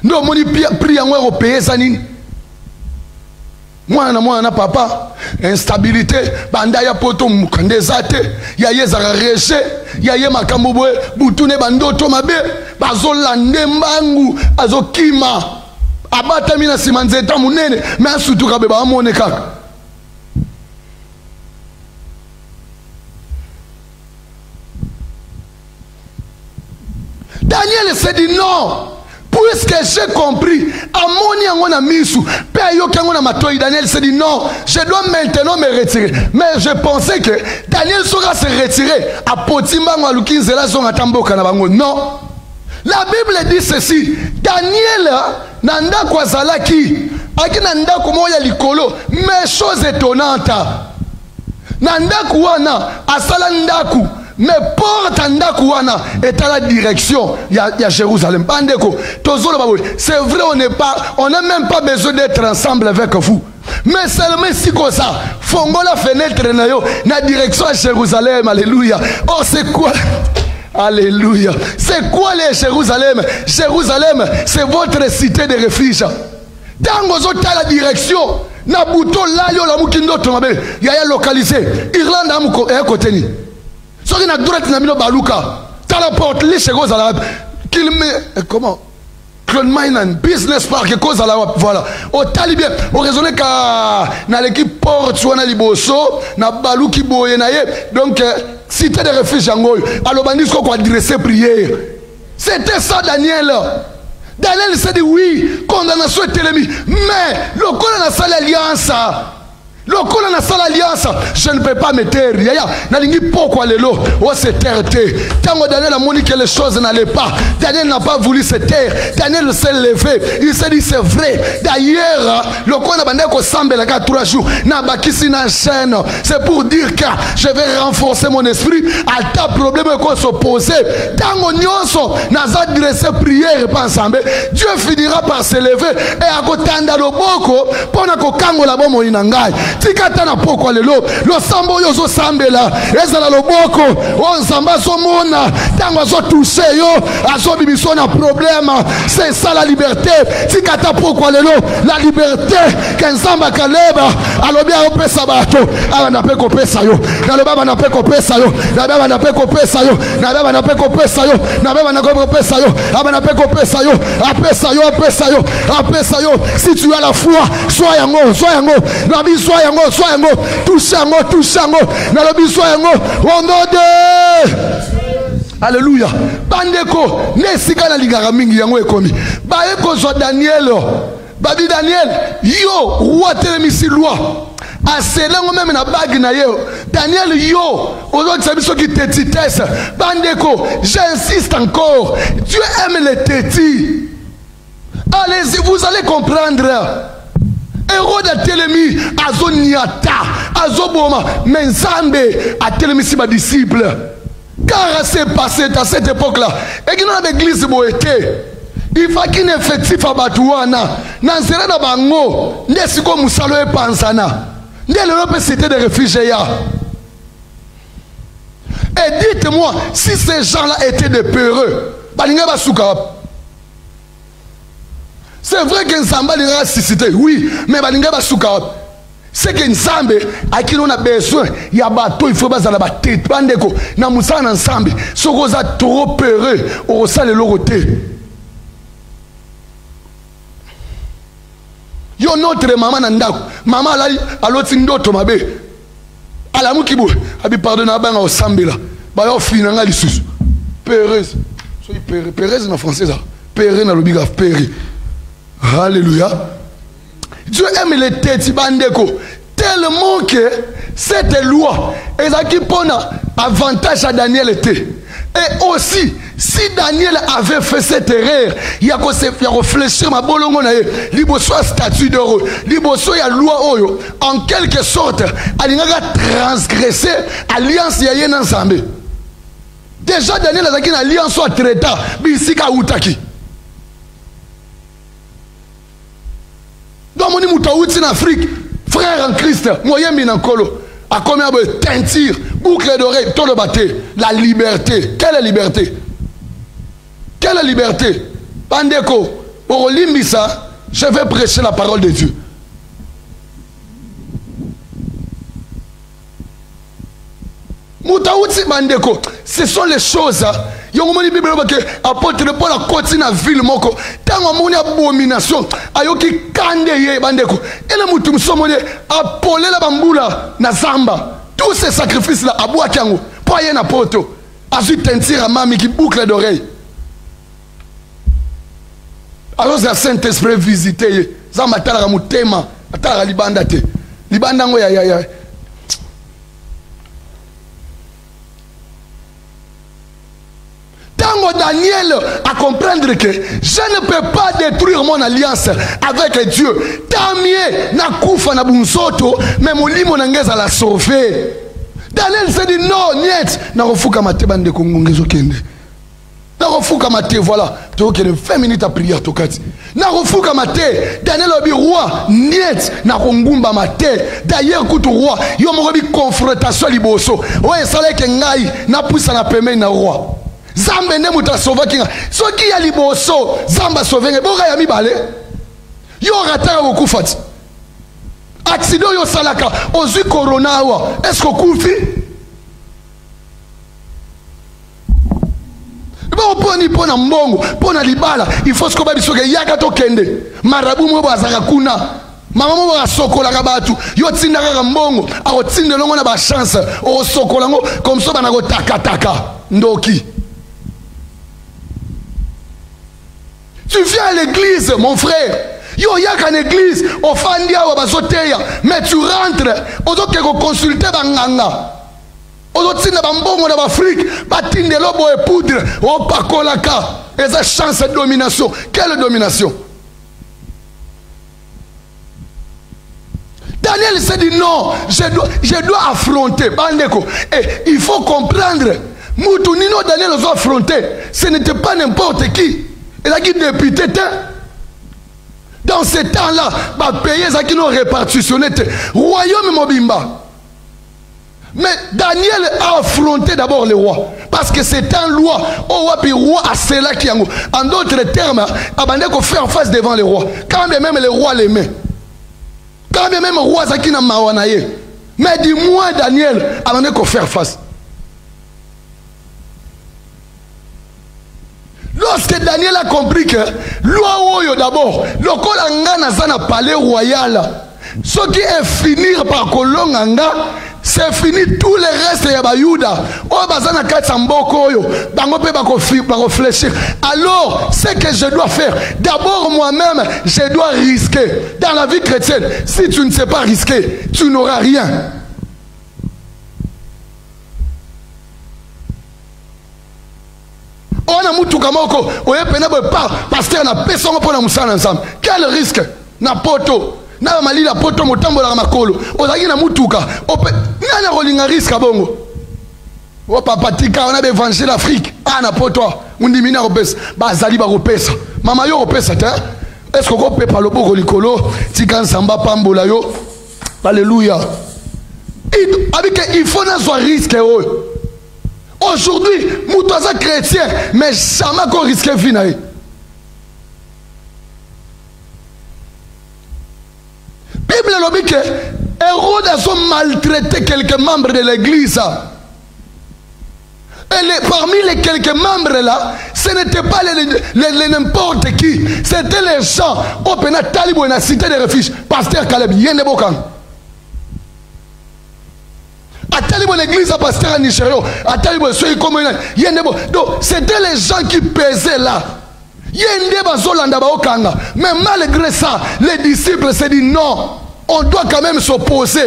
Non, mon prier, on payer ça. Moi, na papa, instabilité, bandaya poto mukandezate, yaye zarareche, yaye makambobo, butune bandoto mabe, bazolande mbangu, azokima. Abata mina simanzeta munene mais surtout ka beba amone kaka. Daniel s'est dit non, puisque j'ai compris amoni yango na misu pe ayokango na matoi. Daniel s'est dit non, je dois maintenant me retirer. Mais je pensais que Daniel sera se retirer à potimbango alukinzela zonga tamboka na bango. Non. La Bible dit ceci, Daniel nanda kwa zalaki akina ndako moya likolo, mais chose étonnante nanda kuwana asala ndaku mais porte ndaku wana est à la direction ya Jérusalem. Bandeko tozolo baboy, c'est vrai, on n'a même pas besoin d'être ensemble avec vous, mais seulement si comme ça fongola fenêtre na yo na direction à Jérusalem. Alléluia. Oh c'est quoi? Alléluia. C'est quoi les Jérusalem? Jérusalem, c'est votre cité de refuge. Dans la direction, na bouton là, yo la mukindo tomabe, yaya localisé. Irlande amuko e côté ni. Soki na droite na mino baluka. Ta la porte les Jérusalem. Qu'il me comment? Claude Mainan, business park, cause à la voilà. Au talibé, au raisonné ka na l'équipe porte ou na liboso, na baluki boye na ye. Donc cité de refuge angoy. Alors bandis qu'on adresser prière. C'était ça Daniel. Daniel s'est dit oui, condamnation est l'ennemi. Mais le coup dans la salle alliance. Le coup dans la salle alliance, je ne peux pas me taire. Yaya, n'alingi pourquoi le lot, oh c'est terre. Quand Daniel a montré que les choses n'allaient pas, Daniel n'a pas voulu se taire. Daniel s'est levé. Il s'est dit c'est vrai. D'ailleurs, le coup n'a pas qu'on semble la 3 jours. N'a pas qui s'y chaîne. C'est pour dire que je vais renforcer mon esprit. À ta problème qu'on s'opposait. Dans mon nyonso, n'a adressé prière pas ensemble. Dieu finira par se lever et à côté de l'oboko pour qu'on kango la bombe inangai. tikata na pokwa lelo losambo yo zo sambela ezala loboko o nzamba zo mona tango zo toucher yo azo bibiso na problème c'est ça la liberté tikata pokwa lelo la liberté kenzamba kaleba alobi opesa bato ana pe kopesa yo na le baba na pe kopesa yo na baba na pe kopesa yo na baba na pe kopesa yo na baba na kopesa yo abana pe kopesa yo apesa yo apesa yo apesa yo si tu as la foi sois yango na bi sois yango touche yango na le bi sois yango ondode alléluia bandeko nesika na ligara mingi yango ekomi ba ekozwa Daniel babi Daniel yo roi telemisi loi aselengo même na bague na yo Daniel yo aujourd'hui ça biso qui tétitesse bandeko j'insiste encore Dieu aime les tétis. Allez-y, vous allez comprendre. Héros de Télémi azoniata azoboma menzambe a Télémi si ma disciple car c'est passé à cette époque là et qui dans l'église boete il faut qu'il y ait effectif à Batouana nanzera na bango ndesiko musalo e pansana l'Europe c'était des réfugiés. Et dites-moi, si ces gens-là étaient des peureux, c'est vrai que Nzamba a suscité, oui, mais c'est que Nzamba, à qui on a besoin, il y a bateau, il faut pas aller la tête, bandeko, na moussa ensemble, ce qu'on a trop peureux, on ressent le loroté. Yo notre maman nandako maman la aloti ndoto mabe ala mukibu abi pardonne abanga osambela ba yo finanga lisusu Pérez so Pérez na français ça Pérez na lobiga Pérez alléluia. Dieu aime les têtes bandeko tellement que cette loi ezaki pona avantage à Daniel était. Et aussi, si Daniel avait fait cette erreur, il y a réfléchir ma bolongo na liboso statut d'euro, liboso ya loi oyo, en quelque sorte, alinga transgresser alliance ya yena nzambe. Déjà Daniel a une alliance soit traita, bisika utaki. Donc mon muta uti en Afrique, frère en Christ, moyen minankolo. À combien de teinture, boucle d'oreille, tout le bâté. La liberté. Quelle liberté? Quelle liberté? Bandeko, pour Limbisa, je vais prêcher la parole de Dieu. Moutaouti Bandeko, ce sont les choses. Yongomoni Bible que apôtre Paul a continué à ville moko. Tant on a abomination, ayoki kande ye bandeko. Et le moutou somone apolé la bamboula na zamba. Tous ces sacrifices là abou akango. Poye na poto. Azu tentire mami qui boucle d'oreille. Alors le Saint-Esprit visité. Zamba tala mutema, atala libanda te. Libanda ngo ya. Tango Daniel à comprendre que je ne peux pas détruire mon alliance avec Dieu. Tant mieux na kufa na bunsoto, mais mon limo n'engage à la sauver. Daniel s'est dit non, niet, na refuka mate bande kongongezo kende. Na refuka mate voilà, tu as 20 minutes à prière tokati. Na refuka mate, Daniel obi roi, niet na kongumba mate. D'ailleurs kutu roi, yo mo bi confrontation liboso. Ouais, ça leke ngai na puisa na pemei na roi. Zamba ne muta sauva kinga. Soki ya liboso, Zamba sauvenga. Boka ya mibale. Yo ratara okufati. Accident yo salaka. Ozu corona wa. Est-ce que kufi? Bon poni pona mbongo, pona libala. Il faut que babi soke yaka to kende. Marabu mo bazaka kuna. Mama mo ba sokola ka batu. Yo tsinda ka mbongo. Ako tsinde longo na ba chance. O sokola ngo comme ça bana go taka ndoki. Tu viens à l'église, mon frère. Yo yak en église, au fandia ou bazoteya, mais tu rentres, aux autres consulter banganga. Aux autres tine bambongo na Afrique, batinde lobo et poudre, au pakolaka. Et ça chance de domination. Quelle domination? Daniel s'est dit non, je dois affronter. Bandeko. Et il faut comprendre. Moutounino Daniel a affronté. Ce n'était pas n'importe qui. Il a dit député. Dans ce temps-là, payer ça qui nous répartitionné. Royaume Mobimba. Mais Daniel a affronté d'abord le roi. Parce que c'est un roi. En d'autres termes, il faut faire face devant le roi. Quand même le roi l'aimait. Quand même le roi qui n'a pas. Mais dis-moi, Daniel, il faut faire face. Lorsque Daniel a compris que loi d'abord, le col na palais royal, ce qui est finir par kolonganga, c'est fini tout le reste ya bayuda. O bazana katsamboko yo, bango pe ba réfléchir. Alors, ce que je dois faire, d'abord moi-même, je dois risquer. Dans la vie chrétienne, si tu ne sais pas risquer, tu n'auras rien. On a mutuka moko oye pena bo par pasteur na peso ngo pona musana ensemble. Quel risque na poto na mali la poto motambo la makolo ozaki na mutuka ope nana rolinga risque bongo o papa tika on a évangile l'Afrique na poto undimi na repesa bazali ba repesa mama yo repesa ta est-ce que ko pepa lo boko likolo tika nsamba pambola yo alléluia il faut na so risque o. Aujourd'hui, nous sommes chrétiens, mais jamais qu'on risque de venir. La Bible dit que Hérode a maltraité quelques membres de l'église. Et parmi les quelques membres là, ce n'était pas les n'importe qui. C'était les gens. Au Pénat Talibou et la cité de refuge. Pasteur Caleb, Yendebokan. Atalibo l'église à pasteur à Nigeria, Atalibo soy communal, yendebo. Donc c'était les gens qui pesaient là. Yendeba zolanda baokanga. Mais malgré ça, les disciples se disent non, on doit quand même s'opposer.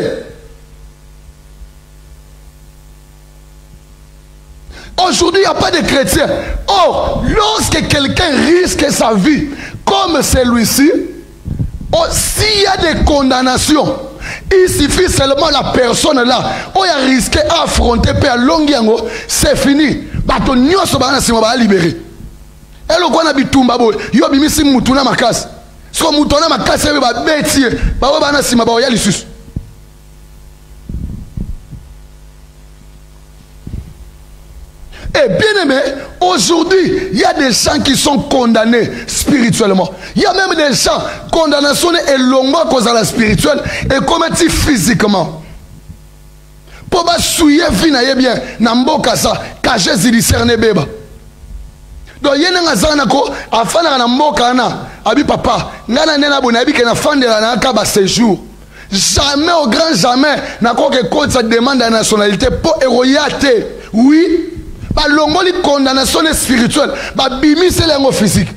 Aujourd'hui, il n'y a pas de chrétiens. Oh, lorsque quelqu'un risque sa vie, comme celui-ci, oh, s'il y a des condamnations, il suffit seulement la personne là où il a risqué à affronter puis à longuiango, c'est fini. Bato nyoso bana sima ba libéré. Et le quoi na bitumba bo yo bimisi mutu na makasi. So mutu na makasi ba betie ba bana sima ba ya lisusu. Et bien aimé, aujourd'hui, il y a des gens qui sont condamnés spirituellement. Il y a même des gens condamnés et longuement à cause de la spirituelle et commettis physiquement. Pour pas souiller finalement bien, n'amboka ça, cacher judiciaire ne beba. Donc il y a des gens qui afin de n'amboka na, abi papa, n'ana nena bonabi que na fin de la nakaba séjour. Jamais au grand jamais, n'a quoi que compte sa demande de nationalité pour héroïater. Oui. Ba longoli condamnation spirituelle ba bimi c'est l'ango physique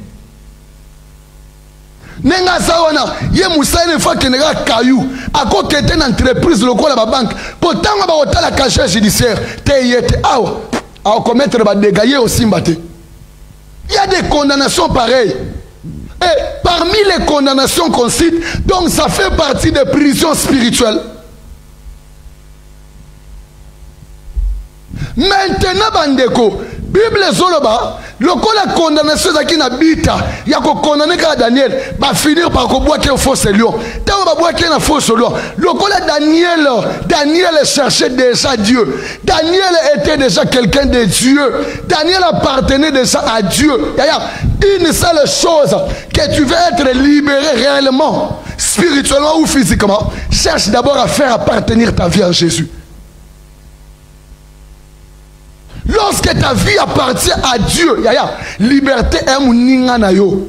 nenga sawana ye musa une fois que nega caillou à côté d'une entreprise locale ba banque pourtant ba hôtel cachet judiciaire te yete à commettre ba dégâts aussi mbaté. Il y a des condamnations pareilles et parmi les condamnations qu'on cite donc ça fait partie des prisons spirituelles. Maintenant, bandeko, Bible zoloba, le coup la condamnation qui n'habite, il y a condamné qu'à Daniel, va finir par boire qu'il faut ce lion. Tant va boire qu'il faut ce lion. Le coup la Daniel cherchait déjà Dieu. Daniel était déjà quelqu'un de Dieu. Daniel appartenait déjà à Dieu. Une seule chose, que tu veux être libéré réellement, spirituellement ou physiquement, cherche d'abord à faire appartenir ta vie à Jésus. Lorsque ta vie appartient à Dieu, liberté est mon yo.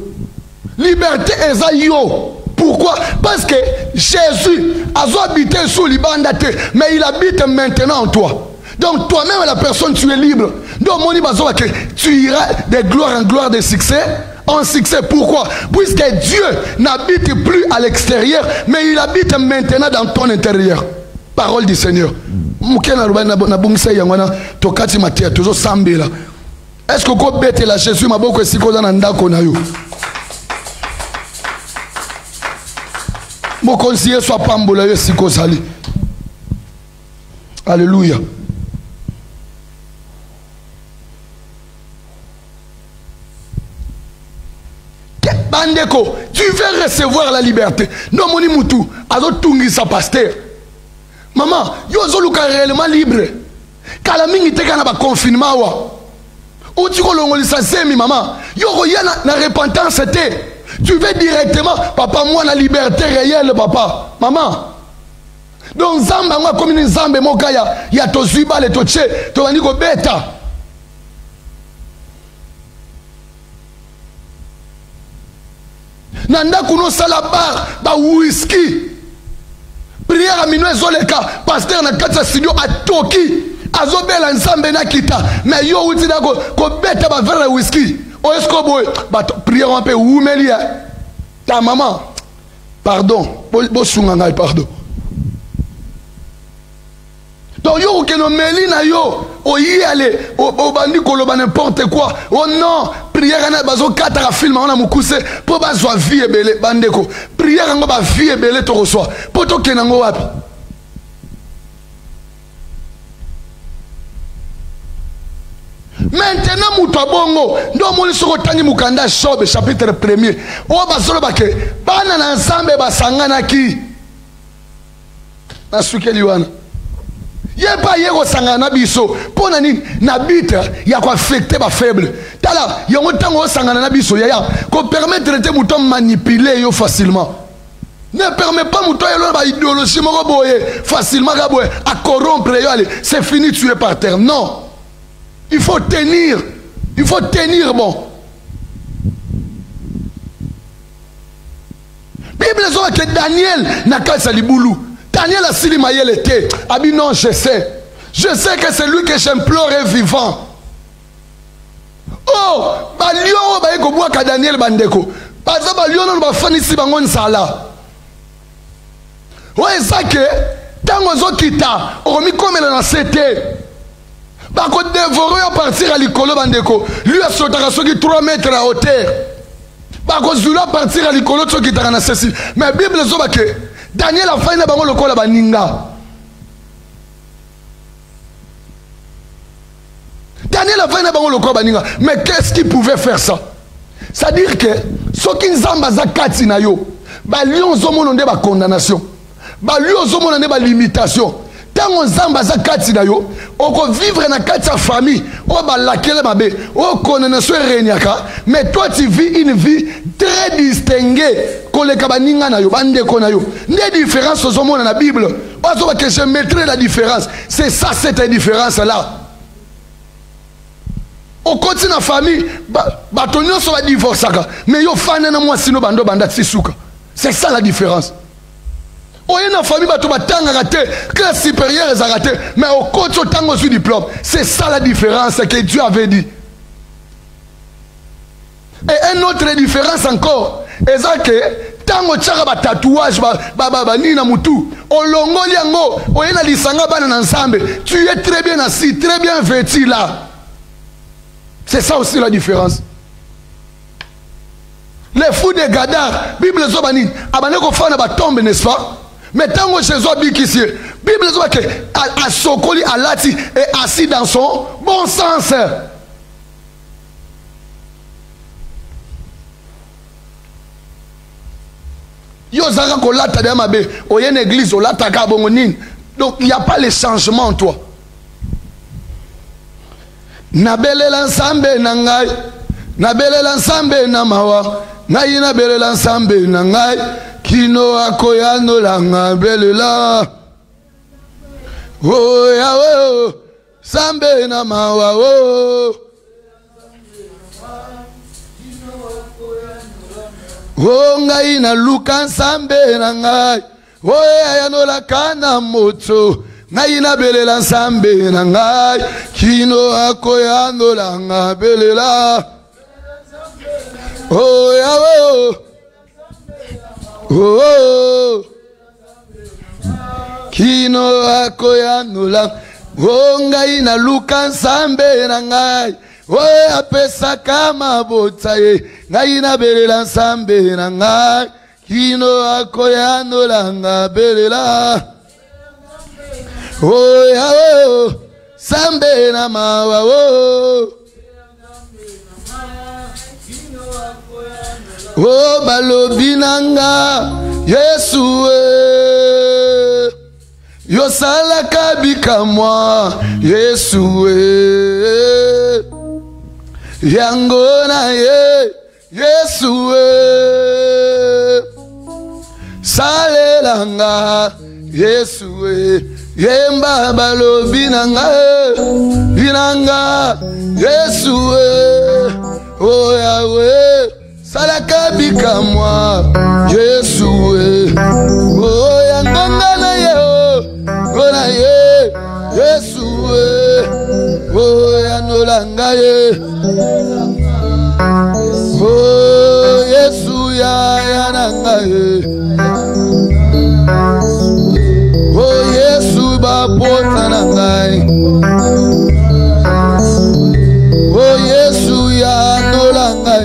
Liberté est yo. Pourquoi? Parce que Jésus a habité sous l'ibandate, mais il habite maintenant en toi. Donc toi-même la personne, tu es libre. Donc mon que tu iras de gloire en gloire, de succès en succès. Pourquoi? Puisque Dieu n'habite plus à l'extérieur, mais il habite maintenant dans ton intérieur. Parole du Seigneur. Est-ce que vous bête la Jésus m'a beaucoup si qu'on a ndako na yo? Mon conseiller soit pambola yo si qu'on sali. Alléluia. Bandeko, tu veux recevoir la liberté. Non, moni mutu, azo tungi sa pasteur. Maman, yo zo luka réellement libre. Kala mingi te kana ba confinement wa. Ou tu kolongolisa semi maman. Yo roya na repentance te. Tu veux directement, papa, moi la liberté réelle, papa. Maman. Donc zamba moi comme une zambe moka ya to zuiba le to che, to vaniko beta. Nanda kuno sala bar ba whisky. Prière à minuit zoleka, pasteur na katsa studio a toki. Azobela nzambe na kita. Mais yo uti da ko beta ba verre whisky. O esko boy, ba prière un peu oumelia. Ta maman. Pardon, bo sunga pardon. Donc yo que no melina yo o y aller o bandi koloba n'importe quoi. Oh non, prière na bazo katara film on a mukuse po bazwa vie ebele bandeko. Prière ngo ba vie ebele to reçoit. Po to kenango wapi? Maintenant muto bongo ndo moni soko tangi mukanda shobe chapitre 1er. O bazolo bake bana na ensemble basangana ki. Na sukeli wana. Yeba yego sangana biso pona nini na bita ya ko affecter ba faible tala yongo tango sangana na biso ya ko permettre te muto manipuler yo facilement. Ne permet pas muto yo ba idéologie moko boye facilement ka boye à corrompre yo aller c'est fini, tu es par terre. Non, il faut tenir bon. Bible zo que Daniel na kasa libulu. Daniel a sili mayel était. Abi non, je sais que c'est lui que j'implore est vivant. Oh, ba lion ba eko bwa ka Daniel bandeko. Baza ba lion no ba fanisi bango sala. Ouais ça que tango zo kita, o mi komela na sete. Ba ko dévorer à partir à likolo bandeko. Lui a sauté soki 3 mètres à hauteur. Ba ko zula partir à likolo soki ta na sesi. Mais Bible zo ba que Daniel a fait bango lokola baninga. Daniel a fait bango lokola baninga. Mais qu'est-ce qui pouvait faire ça? C'est-à-dire que ceux qui nzamba za kati na yo, ba lion zomono nde ba condamnation. Ba lion zomono nde ba limitation. Tango nzamba za kati na yo, oko vivre na kati sa famille, o ba lakele mabe, o condamnation renyaka, mais toi tu vis une vie très distinguée. Les différences au monde dans la Bible. Que je mettrai la différence. C'est ça cette différence là. Au continent la famille, batonio so va divorcer mais yo fane na moi sino bando banda tsisuka. C'est ça la différence. Oh une famille bato batanga raté, classe supérieure est raté, mais au côté tango sur diplôme. C'est ça la différence que Dieu avait dit. Et une autre différence encore. Et ça que tango tchaka ba tatouage ba ni na mutu olongoli yango oyena lisanga bana na nsambe tu es très bien assis, très bien vêtu là. C'est ça aussi la différence. Les fous de Gadar, Bible zobani abane ko fana ba tombe, n'est-ce pas? Mais tango chez eux bikisi Bible zoba que a sokoli alati est assis dans son bon sens. Yo zaka ko lata de mabe o yen église o lata ka bongo nini. Donc il n'y a pas les changements en toi. Nabelela nsambe na ngai, nabelela nsambe na mawa, ngai nabelela nsambe na ngai, kino akoyano la ngabelela. Oh ya oh, sambe na mawa oh. Oh ngai na luka nsambe na ngai, oh ya no la kana moto, ngai na belela nsambe na ngai, kino akoyano la ngabelela. Oh ya oh, oh kino akoyano la, oh ngai na luka nsambe na ngai, oh apesa kama botaye, ngai na belela nsambe na ngai, kino akoyano la ngabelela. Oh ya oh, sambe na mawa oh. Oh balobinanga Yesu yo salaka bikamwa Yesu yangona Yesu salelanga Yesu yemba balobinanga binanga Yesu oh Yahweh salaka bikamwa Yesu oh yangongana gona Yesu oh yanolanga oh Yesu yananga oh Yesu bapota nangai oh Yesu yanolanga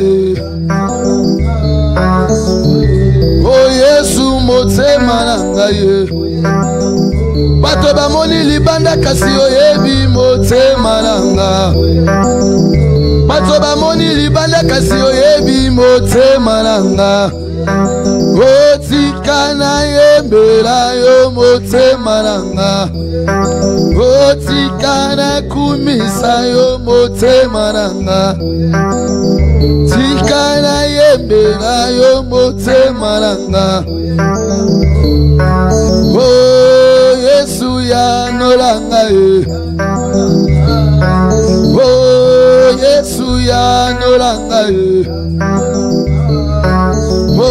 oh Yesu motema nangai bato bamoni libanda kasi oyebi motema nanga bato bamoni libanda kasi oyebi motema nanga otikana yembela yo motema nanga otikana kumisa yo motema nanga tikana yembela yo motema nanga oh Yesu yanolanga oh Yesu yanolanga oh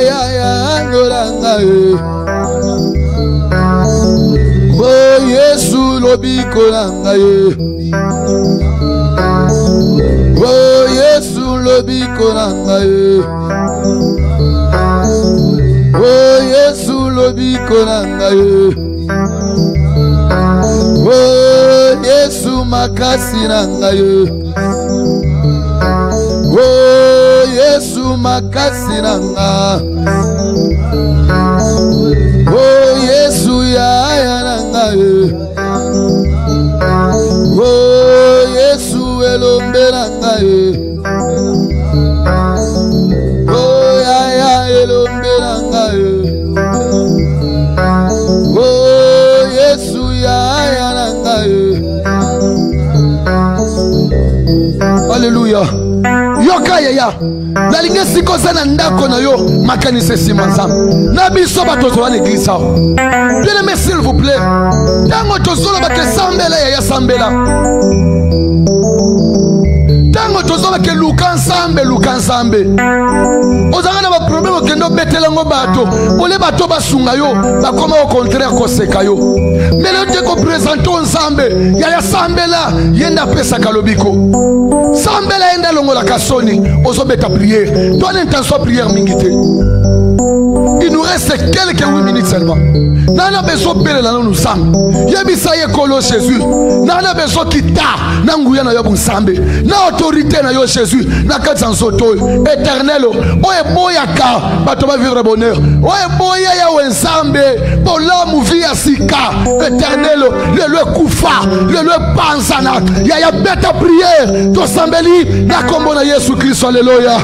yanolanga oh Yesu lobiko langa oh Yesu lobiko langa oh Yesu lobiko langa oh Yesu makasi nanga oh Yesu makasi nanga oh Yesu ya nanga oh Yesu elombe nanga oh ya elombe nanga oh Yesu ya nanga Alléluia. Yoka ya nalinge siko sana ndako na yo makanisa simanzam na biso bato zo na église. Bien aimé s'il vous plaît. Tango tozolo ba ke sambela ya sambela. Tango tozolo ke luka nsambe. Ozanga ba problème okendo betela ngo bato. Ole bato basunga yo bakoma au contraire ko seka yo. Mais le te ko présenter nsambe ya sambela yenda pesa kalobiko. Sambela yenda longo la kasoni ozo beta prière. Toi l'intention prière mingité. Il nous reste quelques 8 minutes seulement. Nana besoin de là nous sommes. Yebisa ye kolo Jésus. Nana besoin kita na nguya na yo bunsambe. Na autorité na yo Jésus. Na katsansoto éternel. Oye boyaka bato ba vivre bonheur. Oye boya ya wensambe. Bola muvi asika éternel. Le kufa, le panzana. Ya beta prière. To sambeli na kombo na Yesu Christ. Alléluia.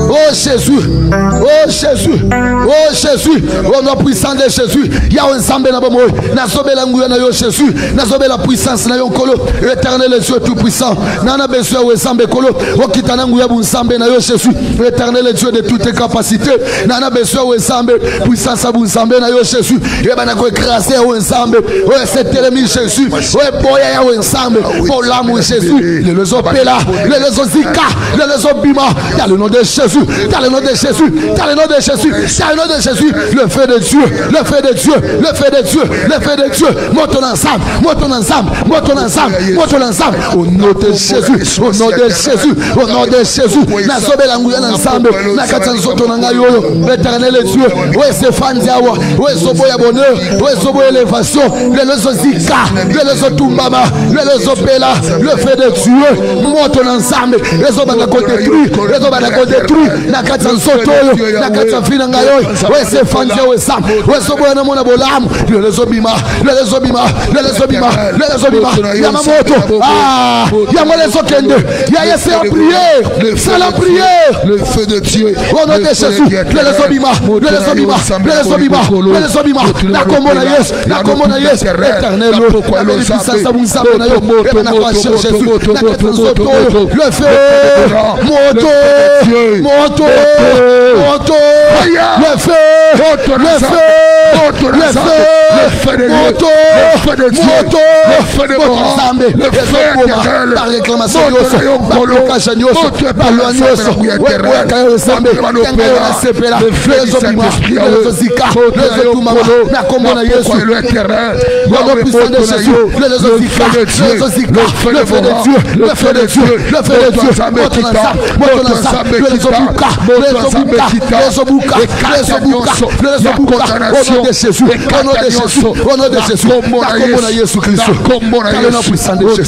Oh Jésus. Oh Jésus, oh Jésus, au nom puissant de Jésus, il y a un ensemble na bomo, na sobela nguya na yo Jésus, na sobela puissance na yo kolo, éternel Dieu tout puissant, na besoin au ensemble kolo, o kitana nguya bu ensemble na yo Jésus, éternel Dieu de toutes capacités, na besoin au ensemble puissance bu ensemble na yo Jésus, et bana ko écraser au ensemble, o cet ennemi Jésus, o boya ya au ensemble, pour l'amour Jésus, le zopela, le zozika, le zobima, dans le nom de Jésus, dans le nom de Jésus, dans le nom de Jésus, dans le nom de Jésus, le feu de Dieu, le feu de Dieu, le feu de Dieu, le feu de Dieu, montons ensemble, montons ensemble, montons ensemble, montons ensemble, au nom de Jésus, au nom de Jésus, au nom de Jésus, na sobela nguya ensemble, na katanzoto na ngayo, l'éternel Dieu, ouais c'est fandiawa, ouais soboya bonheur, ouais soboya élévation, le zozika, le zotumbama, le zopela, le feu de Dieu, montons ensemble, les hommes à détruire, les hommes à détruire. na kati ya nzoto oyo na kati ya vie na ngai oyo wese fanze wesa weso boya na mona bolamu lezo bima ya mamoto ya molezo kende ya yese ya prière c'est la prière le feu de Dieu au nom de Jésus lezo bima na kombo na Yesu éternel la puissance ya munzambe na yo na kwa Jésus na kati ya nzoto oyo le feu moto le feu par réclamation au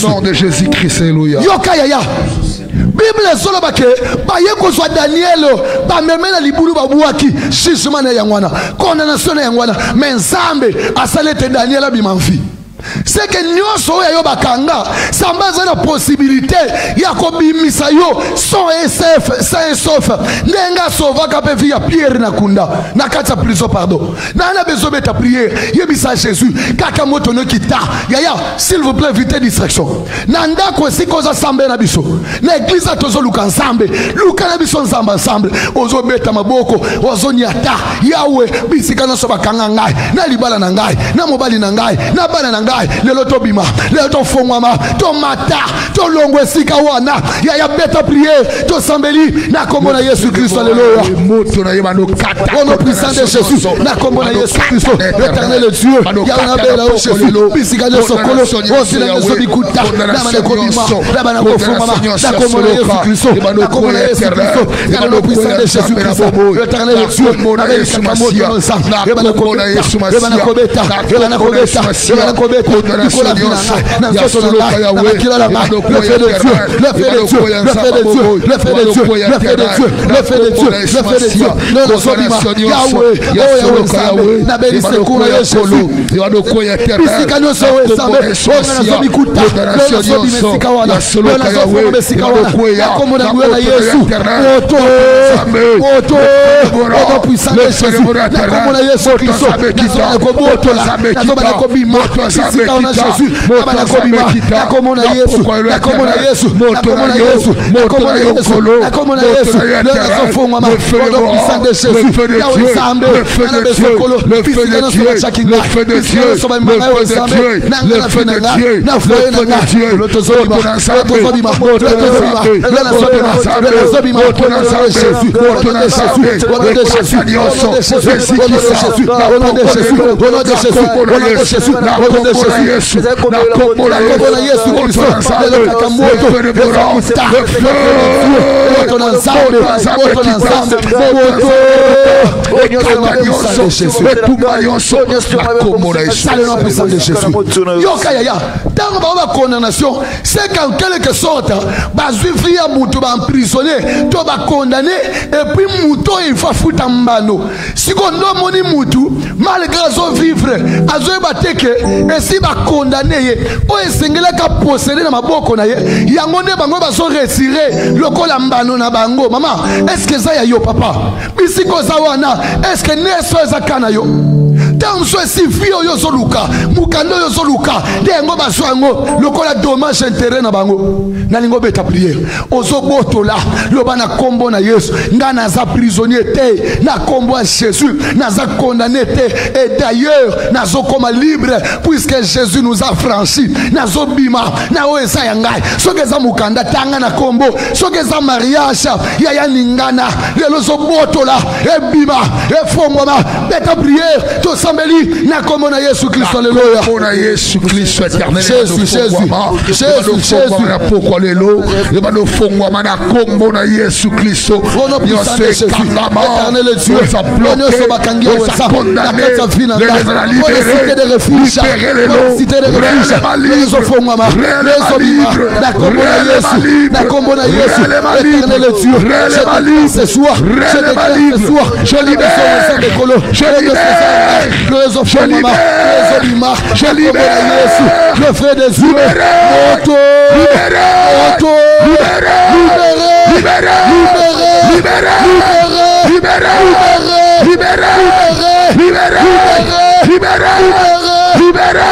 nom de Jésus-Christ. Alléluia. Bible solo bake ba yeko so Daniel ba memela libulu babuaki jugement na yangwana condamnation na yangwana mais Nzambe asalete Daniel abimamfi. C'est que nyonso ya yo bakanga sambaza na possibilité ya kobimisa yo sans SF nenga sovaka pe via Pierre na kunda na kati ya prison pardon na na besoin de ta prière yebisa Jésus kaka moto no kita yaya s'il vous plaît évitez distraction na ndako sikoza sambe na biso na église tozo luka nsambe luka na biso nzamba ensemble ozo beta maboko ozo nyata yawe bisika na so bakanga ngai na libala na ngai na mobali na ngai na bana na ngai lelo tobima lelo tofongwama tomata tolongwe sika wana ya beta prier tosambeli na kombo na Yesu Kristo. Alléluia. Moto na yeba no kata au nom puissant de Jésus na kombo na Yesu Kristo l'éternel Dieu ya na bela o Jésus bisika de sokolo osina de sobikuta na mane kobima na bana kofongwama na kombo na Yesu Kristo na kombo na Yesu Kristo ya na puissant de Jésus Kristo l'éternel Dieu na Yesu Masiya na kombo na Yesu Masiya na kobeta na kobeta na kobeta le feu de Dieu condamnation, c'est qu'en quelque sorte, bazufia mutu ba emprisonné, to ba condamné, et puis muto il faut foutre en mano. Si on doit moni mutu, malgré son vivre, azo ba teke, et si ba condamné, o esengela ka posséder na maboko na ye, yangonde bango ba so retirer lokola mbano na bango. Maman, est-ce que ça ya yo papa? Bisiko zawana, est-ce que neso za kana yo? Tant soit si fio yo soluka, mukando yo soluka, dengo baswango, lokola dommage intérêt na bango. Na lingo beta prière. Ozo boto la, loba na kombo na Yesu, nga na za prisonnier te, na kombo à Jésus, na za condamné te, et d'ailleurs, na zo koma libre, puisque Jésus nous a franchi, na zo bima, na oesa yangai, soke za mukanda tanga na kombo, soke za mariage, ya ningana, lelo zo boto la, e bima, e fongoma, beta prière, to Sambeli na kombo na Yesu Kristo alléluia. Kombo Yesu Kristo éternel. Jésus pourquoi lelo et ba no fongwa mana kombo na Yesu Kristo. Yo se éternel Dieu. L'honneur se bakangia wesa. La kata vina nga. Cité de refuge. Cité de refuge. Les ofongwa ma. Les obima. Na kombo na Yesu. Na kombo na Yesu. Éternel Dieu. Je déclare ce soir. Je déclare ce soir. Je libère. Je libère. Les ofongwa ma. Les obima. Je libère. Le feu des yeux. Moto. Moto. Libéré. Libéré. Libéré. Libéré. Libéré. Libéré. Libéré. Libéré.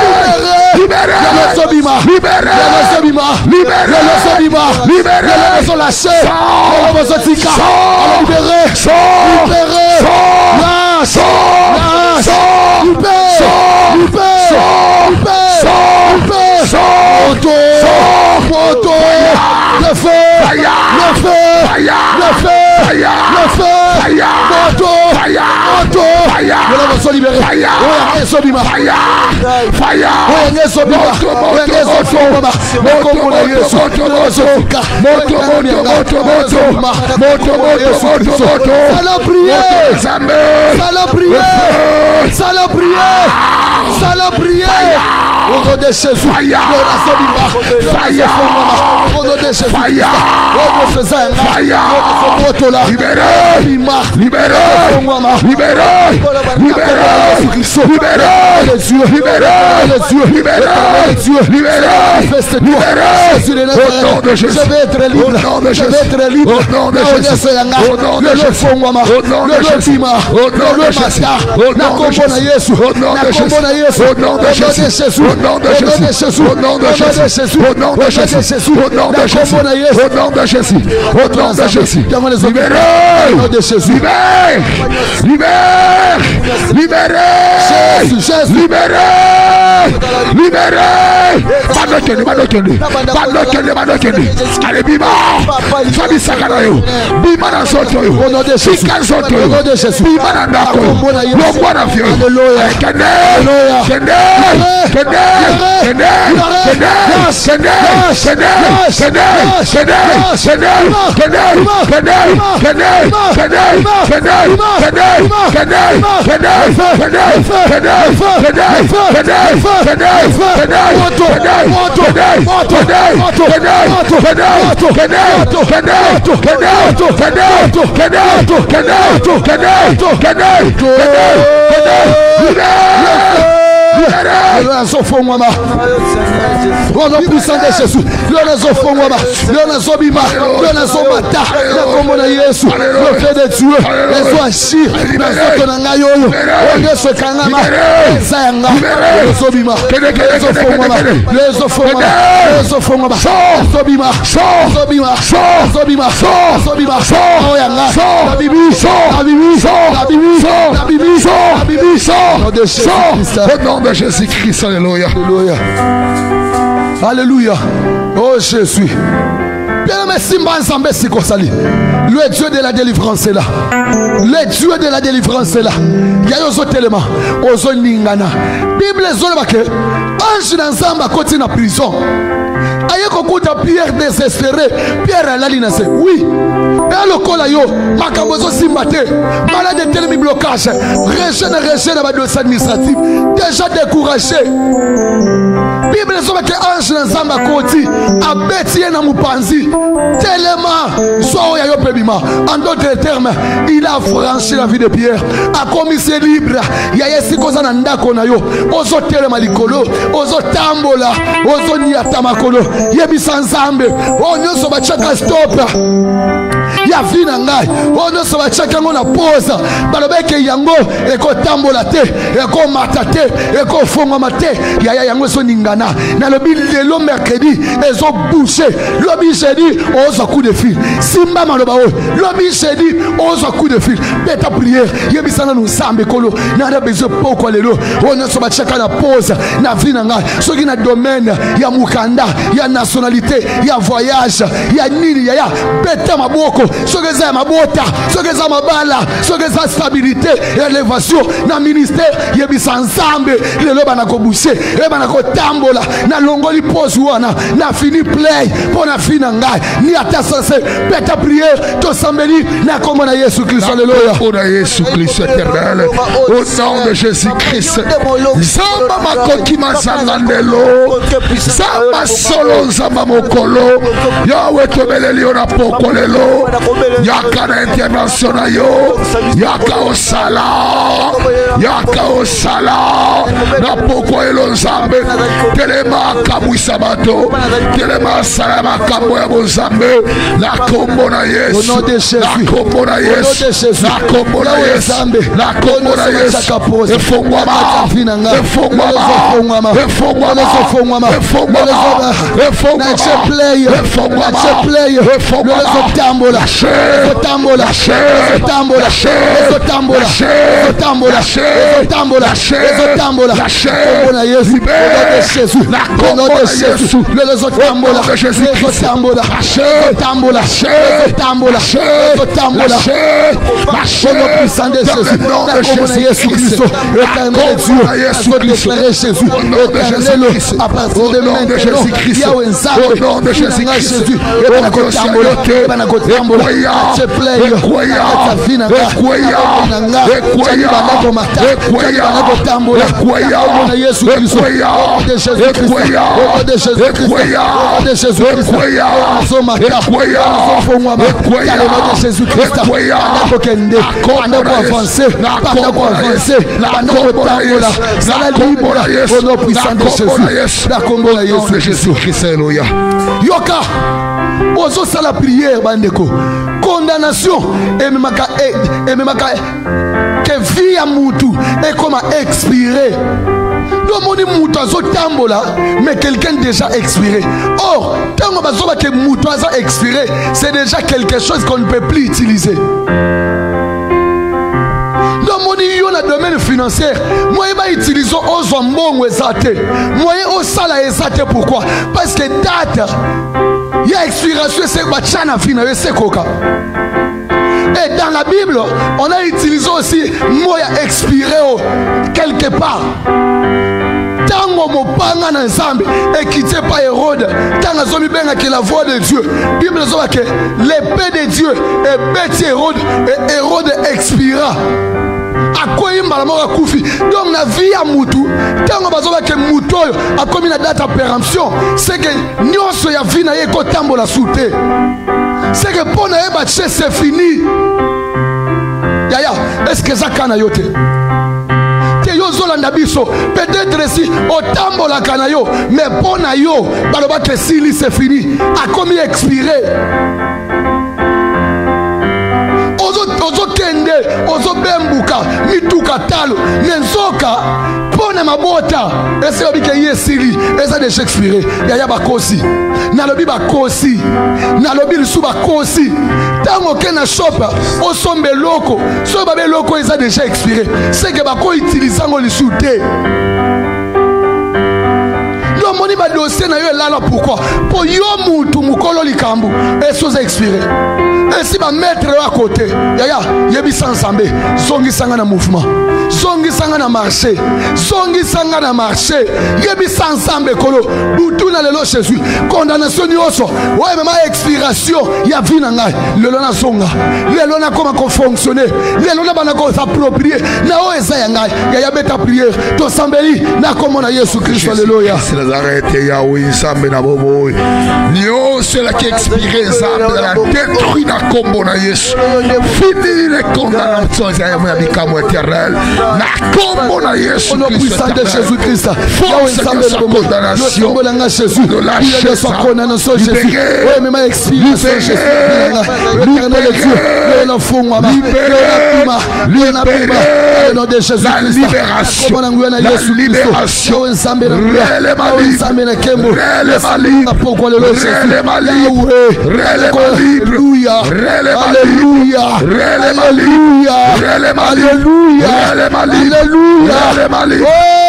Libéré. Sobima. Libéré. Sobima. Libéré. Sobima. Libéré. Lâché. Tika. Libéré. Libéré. Lâche. Lâche. Moto. Le feu. Le feu. Le feu. Le feu. Moto. Moto. Nous sommes libérés. Sobima. Saloprie. Au nom de Jésus. Je vais être libre. Je vais être libre. Allez, bima. Fabi Sakanayo. Bima na soto yo. Au nom de Jésus. Bima na ndako. Longwa na fio. Kende. puissant de Jésus. Le fait de Dieu. Au nom de Jésus-Christ, alléluia. Alléluia. Oh Jésus. Le Dieu de la délivrance est là. Le Dieu de la délivrance est là. Il y a des éléments. Bible est ange d'ensemble côté na prison. Aye kokuta Pierre désespéré. Pierre a la linase. Oui. Et le colayo. Makabozo simbate. Malade de tel blocage. Rejeune dans le dossier administratif. Déjà découragé. Bible est que ange d'ensemble à côté. A bêti na mupanzi. Tellement. Soit yayo pebima. En d'autres termes, il a franchi la vie de Pierre. A commis ses libres. Yaya sikoza na ndako na yo. Ozo telema likolo. Ozo tambola. Ozo niata makolo. Yebisa nzambe. Onyoso bachaka stop. Ya vina ngai. Onyoso bachaka ngona pause. Balobeke yango eko tambola te. Eko matate. Eko fonga mate. Yaya yango so ningana. Na lobi lelo mercredi ezo boucher. Lobi jeudi ozo coup de fil. Simba maloba o. Lobi jeudi ozo coup de fil. Beta prière. Yebisa na nzambe kolo. Na da besoin poko lelo. Onyoso bachaka na pause. Na vina ngai. Soki na domaine ya mukanda. Ya nationalité, il y a voyage, il y a nini, il y a bête maboko, soki eza ya mabota, soki eza mabala, soki eza stabilité et élévation na ministère yebisa nzambe lelo bana ko boucher e bana ko tambola na longoli pose wana na fini play pona fina ngai ni ata sase peta prière to sambeli na kombo na Yesu Christ. Alléluia. Au nom de Jésus Christ éternel, au nom de Jésus Christ. Zamba makoki masangandelo, zamba solo zamba mokolo, Yahweh tobeleli ona pokolelo, yaka na intervention na yo, yaka osala, na poko elo nzambe, telema kabwisa bato, telema sala makambo ya bonzambe, na kombo na Yesu, na kombo na Yesu, na kombo na Yesu, na kombo na Yesu, efongwama, Jésus Christ, éternel Dieu, Jésus, éternel à partir de maintenant, il y a un Zambé, au nom de Jésus Christ, Yoka, ozo sala prière bandeko. Condamnation et memaka que vie à mutu et comme expiré. Domoni mutu azo tambola mais quelqu'un déjà expiré. Or, tant que mutu azo expiré, c'est déjà quelque chose qu'on ne peut plus utiliser. Dans le domaine financier, moi je utilise aux mbongo ezate. Moi au sala ezate pourquoi? Parce que date il y a expiration c'est bachana fina c'est coca. Et dans la Bible, on a utilisé aussi moi expiré quelque part. Tango mopanga na nzambe équité par Hérode, tango zomi benga que la voix de Dieu. Bible zoba que l'épée de Dieu est bête Hérode et Hérode expira. Donc la vie à Moutou, tant que Moutou a commis la date à péremption, c'est que nous ya vie na yeko tambo la soute. C'est que pour na yeba c'est fini. Yaya, est-ce que ça kana yote? Te yo zolanda biso, peut-être si au tambo la kana yo, mais pour na yo, baloba que si c'est fini, a commis expiré. Ozo kende, ozo bembuka, mituka talo, nenzoka, pona mabota, ese obike yesili, esa de Shakespeare, yaya bakosi, nalobi bakosi, nalobi lisu bakosi, tango kena shopa, osombe loko, so babe loko esa de Shakespeare, c'est que bako utilizango lisu te. Moni ba dossier na yo lala pourquoi? Pour yo mutu mukolo likambu et soza expiré. Et si ba mettre à côté, yaya yebi sans sambe, zongi sanga na mouvement. Zongi sanga na marché, zongi sanga na marché, yebi sans sambe kolo, butu na lelo Jésus. Condamnation nyoso, ouais même expiration, ya vie na ngai, lelo na zonga. Lelo na comment qu'on fonctionner, lelo na bana ko s'approprier. Na o eza ya ngai, yaya beta prière, to sambeli na comme na Jésus Christ, alléluia. Arrêtez Yahweh, Nzambe na bobo. Nyo cela qui expiré Nzambe la détruit na kombo na Yesu. Fini les condamnations ya bikamo éternel. Na kombo na Yesu. Au nom puissant de Jésus Christ. Force de sa condamnation. De lâcher sa condamnation Jésus. Oui, mais ma expiration Jésus. L'éternel Dieu. Le fond ma. Libéré. Au nom de Jésus Christ. La libération. Alléluia.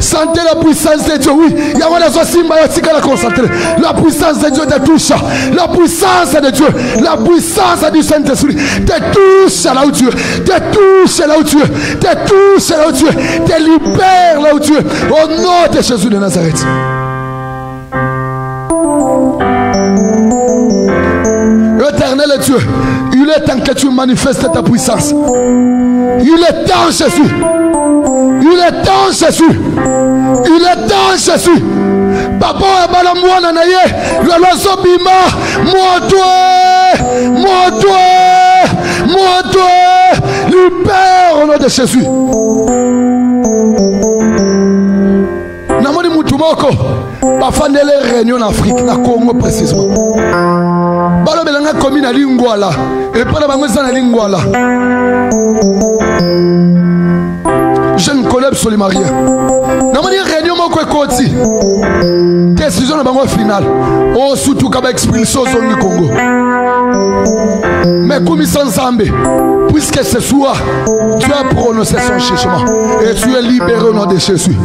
Sentez la puissance de Dieu. Oui, il y a la concentrer. La puissance de Dieu te touche. La puissance de Dieu, la puissance du Saint-Esprit te touche là où tu es. Te touche là où tu es. Te touche là où tu es. Te libère là où tu es. Au nom de Jésus de Nazareth. Éternel Dieu, il est temps que tu manifestes ta puissance. Il est temps, Jésus. Il est temps, Jésus. Il est temps, Jésus. Papa, balamwana na ye, le lozo bima, moi-toi, libère au nom de Jésus. Namoni mutumoko, bafandele réunion en Afrique, na Congo précisément. Balo belanga komi na lingwala, et pas la bangoza na lingwala. Jeune collègue sur les mariés. Namoni réunion moko ekoti. Décision de bango finale. Oh surtout kaba expulsion zone du Congo. Mais comme sans Zambé, puisque ce soir tu as prononcé son jugement et tu es libéré au nom de Jésus.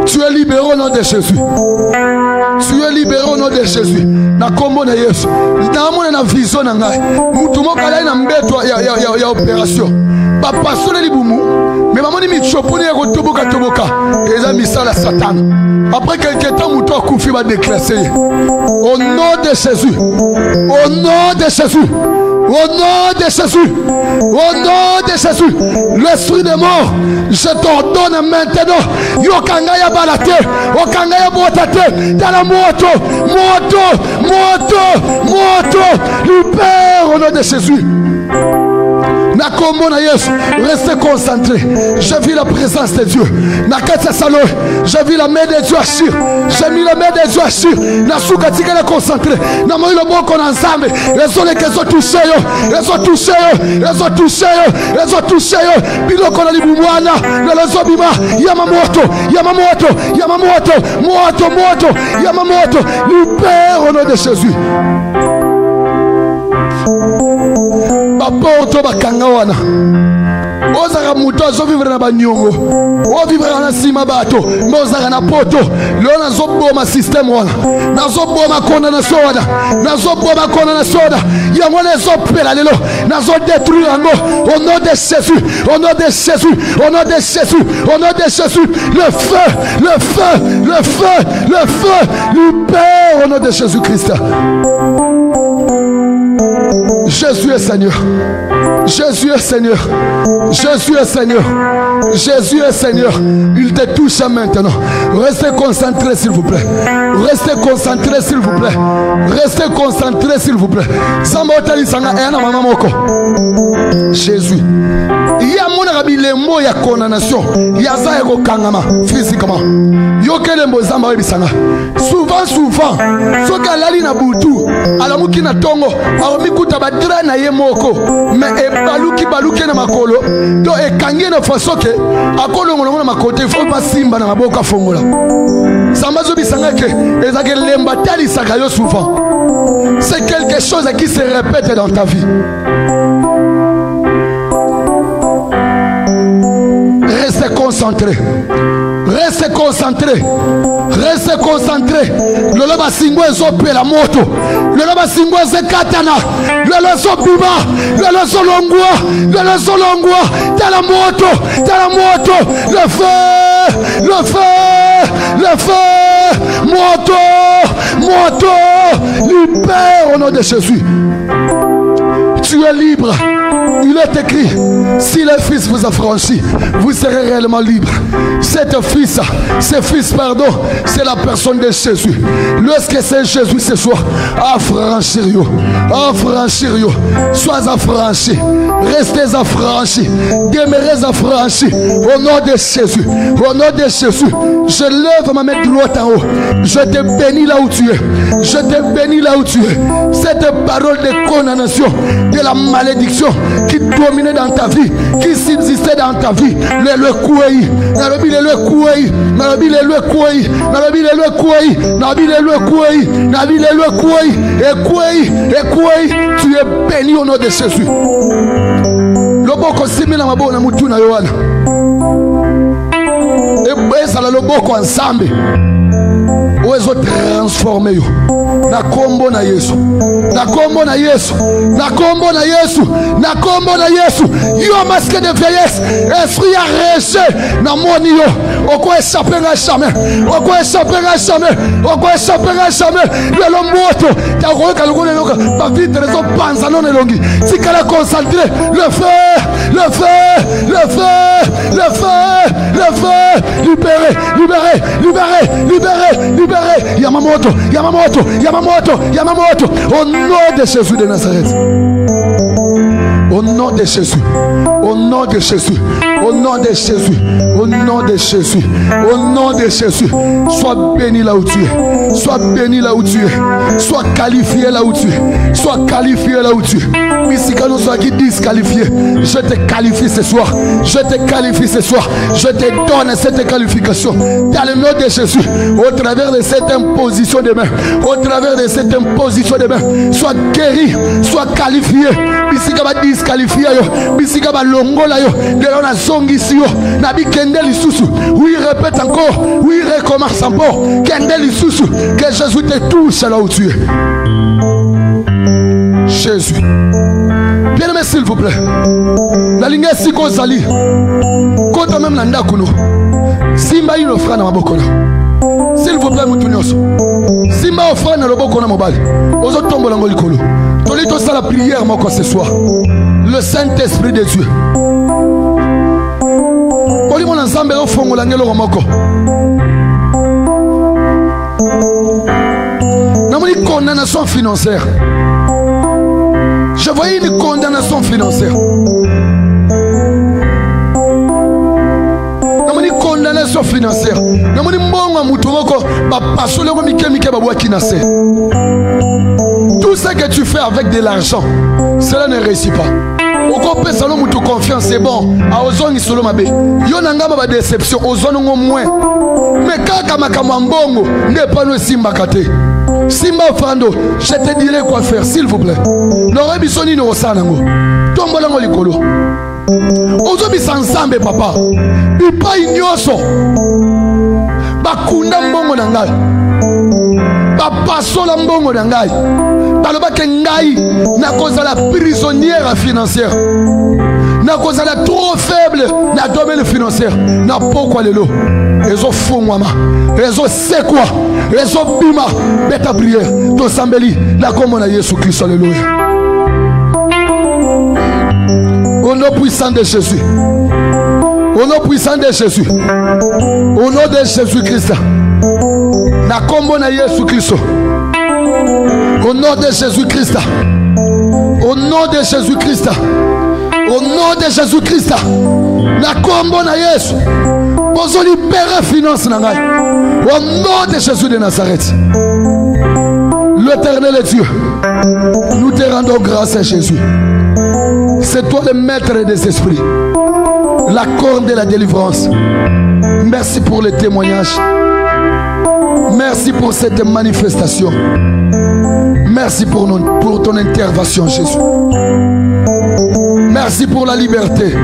Tu es libéré au nom de Jésus. Tu es libéré au nom de Jésus. Na kombo na Yesu. Na mona na vision na ngai. Mutu mokala na mbeto ya opération. Papa sole libumu. Mais maman ni michoponi ya kotoboka toboka. Eza misala Satan. Après quelques temps mutu akufi va déclasser. Au nom de Jésus. Au nom de Jésus. Au nom de Jésus. Au nom de Jésus. L'esprit de mort, je t'ordonne maintenant. Yokangaya balate. Okangaya botate. Dans la moto. Libère au nom de Jésus. Restez concentrés. J'ai vu la présence de Dieu. J'ai vu la main de Dieu agir. J'ai mis la main de Dieu agir. Nasukatika la concentré. Namo le bon qu'on ensemble. Les autres qui sont touchés. Les ont touchés. Bilo qu'on a li bumwana. Les obima. Yamamoto. Libère au nom de Jésus. Porto bakangawana ozaka muto azovivre na banyongo ovivre na sima bato mozaka na poto leo nazoboma système wana nazoboma condamnation wana nazoboma condamnation yango nezopela lelo nazodétruire yango au nom de Jésus, au nom de Jésus, au nom de Jésus, au nom de Jésus, le feu libère au nom de Jésus-Christ. Jésus est Seigneur. Jésus est Seigneur. Jésus est Seigneur. Jésus est Seigneur. Il te touche maintenant. Restez concentrés s'il vous plaît. Restez concentrés s'il vous plaît. Restez concentrés s'il vous plaît. Jésus. Il y a mon arabi les mots ya condamnation. Il y a ça ego kangama physiquement. Yokele mbozamba webisanga. Souvent. Soka lali na butu. Alamuki na tongo. Aromikuta badra na yemoko. Mais e baluki na makolo. Do e kangi na fasoke. Akolo ngolongo na makote. Il faut pas simba na maboka fongola. Sambazo bisanga ke. Ezake lemba tali sakayo souvent. C'est quelque chose qui se répète dans ta vie. Restez concentrés. Restez concentrés. Restez concentrés. Le loba singwa zope la moto. Le loba singwa zekatana. Le loso biba. Le loso longwa. Le loso longwa. Dans la moto. Le feu. Moto. Libère au nom de Jésus. Tu es libre. Il est écrit, si le Fils vous a franchi, vous serez réellement libre. C'est la personne de Jésus. Lorsque c'est Jésus ce soir, affranchir. Sois affranchi. Restez affranchis. Demeurez affranchis. Au nom de Jésus. Au nom de Jésus. Je lève ma main droite en haut. Je te bénis là où tu es. Cette parole de condamnation, de la malédiction qui dominait dans ta vie, qui subsistait dans ta vie, le kouei, tu es béni au nom de Jésus. Le boko simila mabona mutuna yohana. ezala loboko ya Nzambe oyo ezotransforme yo na kombo na Yesu, na kombo na Yesu, na kombo na Yesu, na kombo na Yesu. Yo masque de vieillesse, esprit ya rejet na moni yo, oko échapper à jamais, oko échapper à jamais, oko échapper à jamais. Lelo moto ta ko ka lokole loka ba vitre zo panza non elongi tikala concentré le feu, le feu, le feu, le feu, le feu, libéré, libéré, libéré, libéré, libéré. Yamamoto, Yamamoto, Yamamoto, Yamamoto, au nom de Jésus de Nazareth. Au nom de Jésus, au nom de Jésus, au nom de Jésus, au nom de Jésus, au nom de Jésus, sois béni là où tu es, sois béni là où tu es, sois qualifié là où tu es, sois qualifié là où tu es. Oui, si quand nous sommes disqualifiés, je te qualifie ce soir, je te qualifie ce soir, je te donne cette qualification dans le nom de Jésus, au travers de cette imposition de main, au travers de cette imposition de main, sois guéri, sois qualifié. Bisika ba disqualifié yo, bisika ba longola yo, de la zongisi yo, na bi kende lisusu. Oui, répète encore, oui, recommence encore, kende lisusu, que Jésus te touche là où tu es. Jésus. Bien aimé, s'il vous plaît. La ligne est si qu'on s'allie. Quand même nanda kuno. Simba il offre na maboko. S'il vous plaît, mutunyoso. Simba offre na loboko na mobali. Ozo tombo la ngolikolo. Tolito ça la prière moko ce soir. Le Saint-Esprit de Dieu. Oli mon ensemble au fongo la ngelo moko. Namoni condamnation financière. Je voyais une condamnation financière. Namoni condamnation financière. Namoni mbongo mutumoko ba pasole ko mikemike ba bwaki na se. Tout ce que tu fais avec de l'argent, cela ne réussit pas. Oko pesa lo mutu confiance, c'est bon. A ozongi solo mabe. Yo nanga ba déception, ozongo moins. Mais kaka makama mbongo, ne pas no simba kate. Simba Fando, je te dirai quoi faire, s'il vous plaît. N'aurait bisoni no sanango. Tombolango likolo. Ozobi ensemble papa. Bipa inyoso. Bakunda mbongo na ngai. Bapasola mbongo na ngai. Balobake ngai na cause la prisonnière financière. Na cause la trop faible na domaine financier. Na pourquoi lelo. Ezo fongwama. Ezo sekwa. Ezo bima. Beta prière. To sambeli la comme na Yesu Christ, alléluia. Au nom puissant de Jésus. Au nom puissant de Jésus. Au nom de Jésus Christ. Na combo na Yesu Christ. Au nom de Jésus Christ. Au nom de Jésus Christ. Au nom de Jésus Christ. Na combo na Yesu. Pour libérer finance na ngai. Au nom de Jésus de Nazareth. L'Éternel est Dieu. Nous te rendons grâce à Jésus. C'est toi le maître des esprits. La corne de la délivrance. Merci pour le témoignage. Merci pour cette manifestation. Merci pour ton intervention, Jésus. Merci pour la liberté.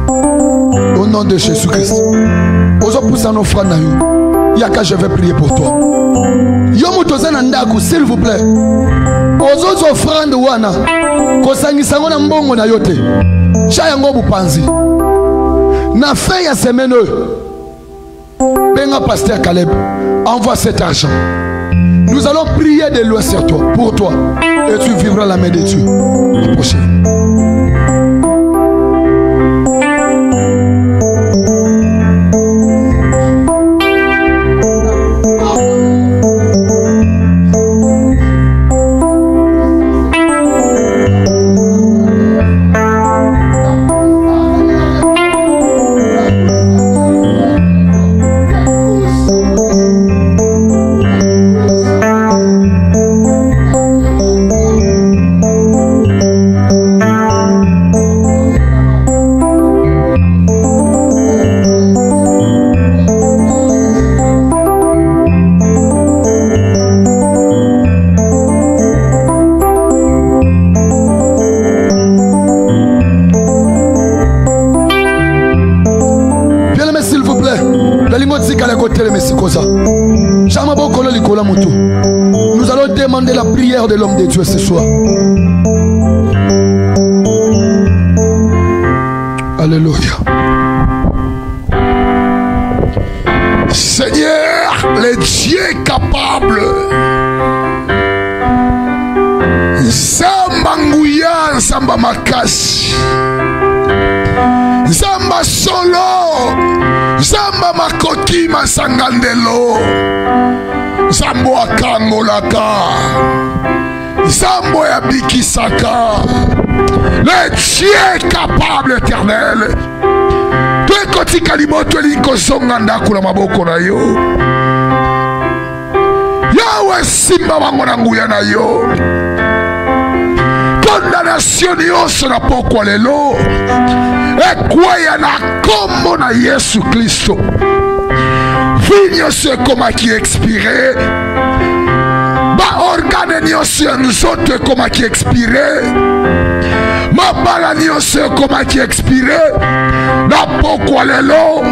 Au nom de Jésus-Christ. Yaka, je vais prier pour toi. S'il vous plaît. Aux offrandes wana. Kosangisango na mbongo na yote. Chayango bupanzi. Na fin ya semaine. Benga pasteur Caleb. Envoie cet argent. Nous allons prier de loin sur toi, pour toi. Et tu vivras la main de Dieu. La prochaine. Nous allons demander la prière de l'homme de Dieu ce soir. Alléluia. Seigneur, le Dieu capable. Zamba nguya, zamba makasi. Zamba solo. Zamba makoki masangandelo. Zambo akangolaka. Zambo yabikisaka. Le Dieu capable éternel. Kotika limoto liko songa ndaku na maboko na yo. Yawe simba wangu na nguya na yo. Condamnation yoso na pokwa lelo. Ekwaya na kombo na Yesu Kristo. Vinyo se koma ki expire. Ba organe nyose nzoto koma ki expire. Mabala nyose koma ki expire. Na pokwa lelo.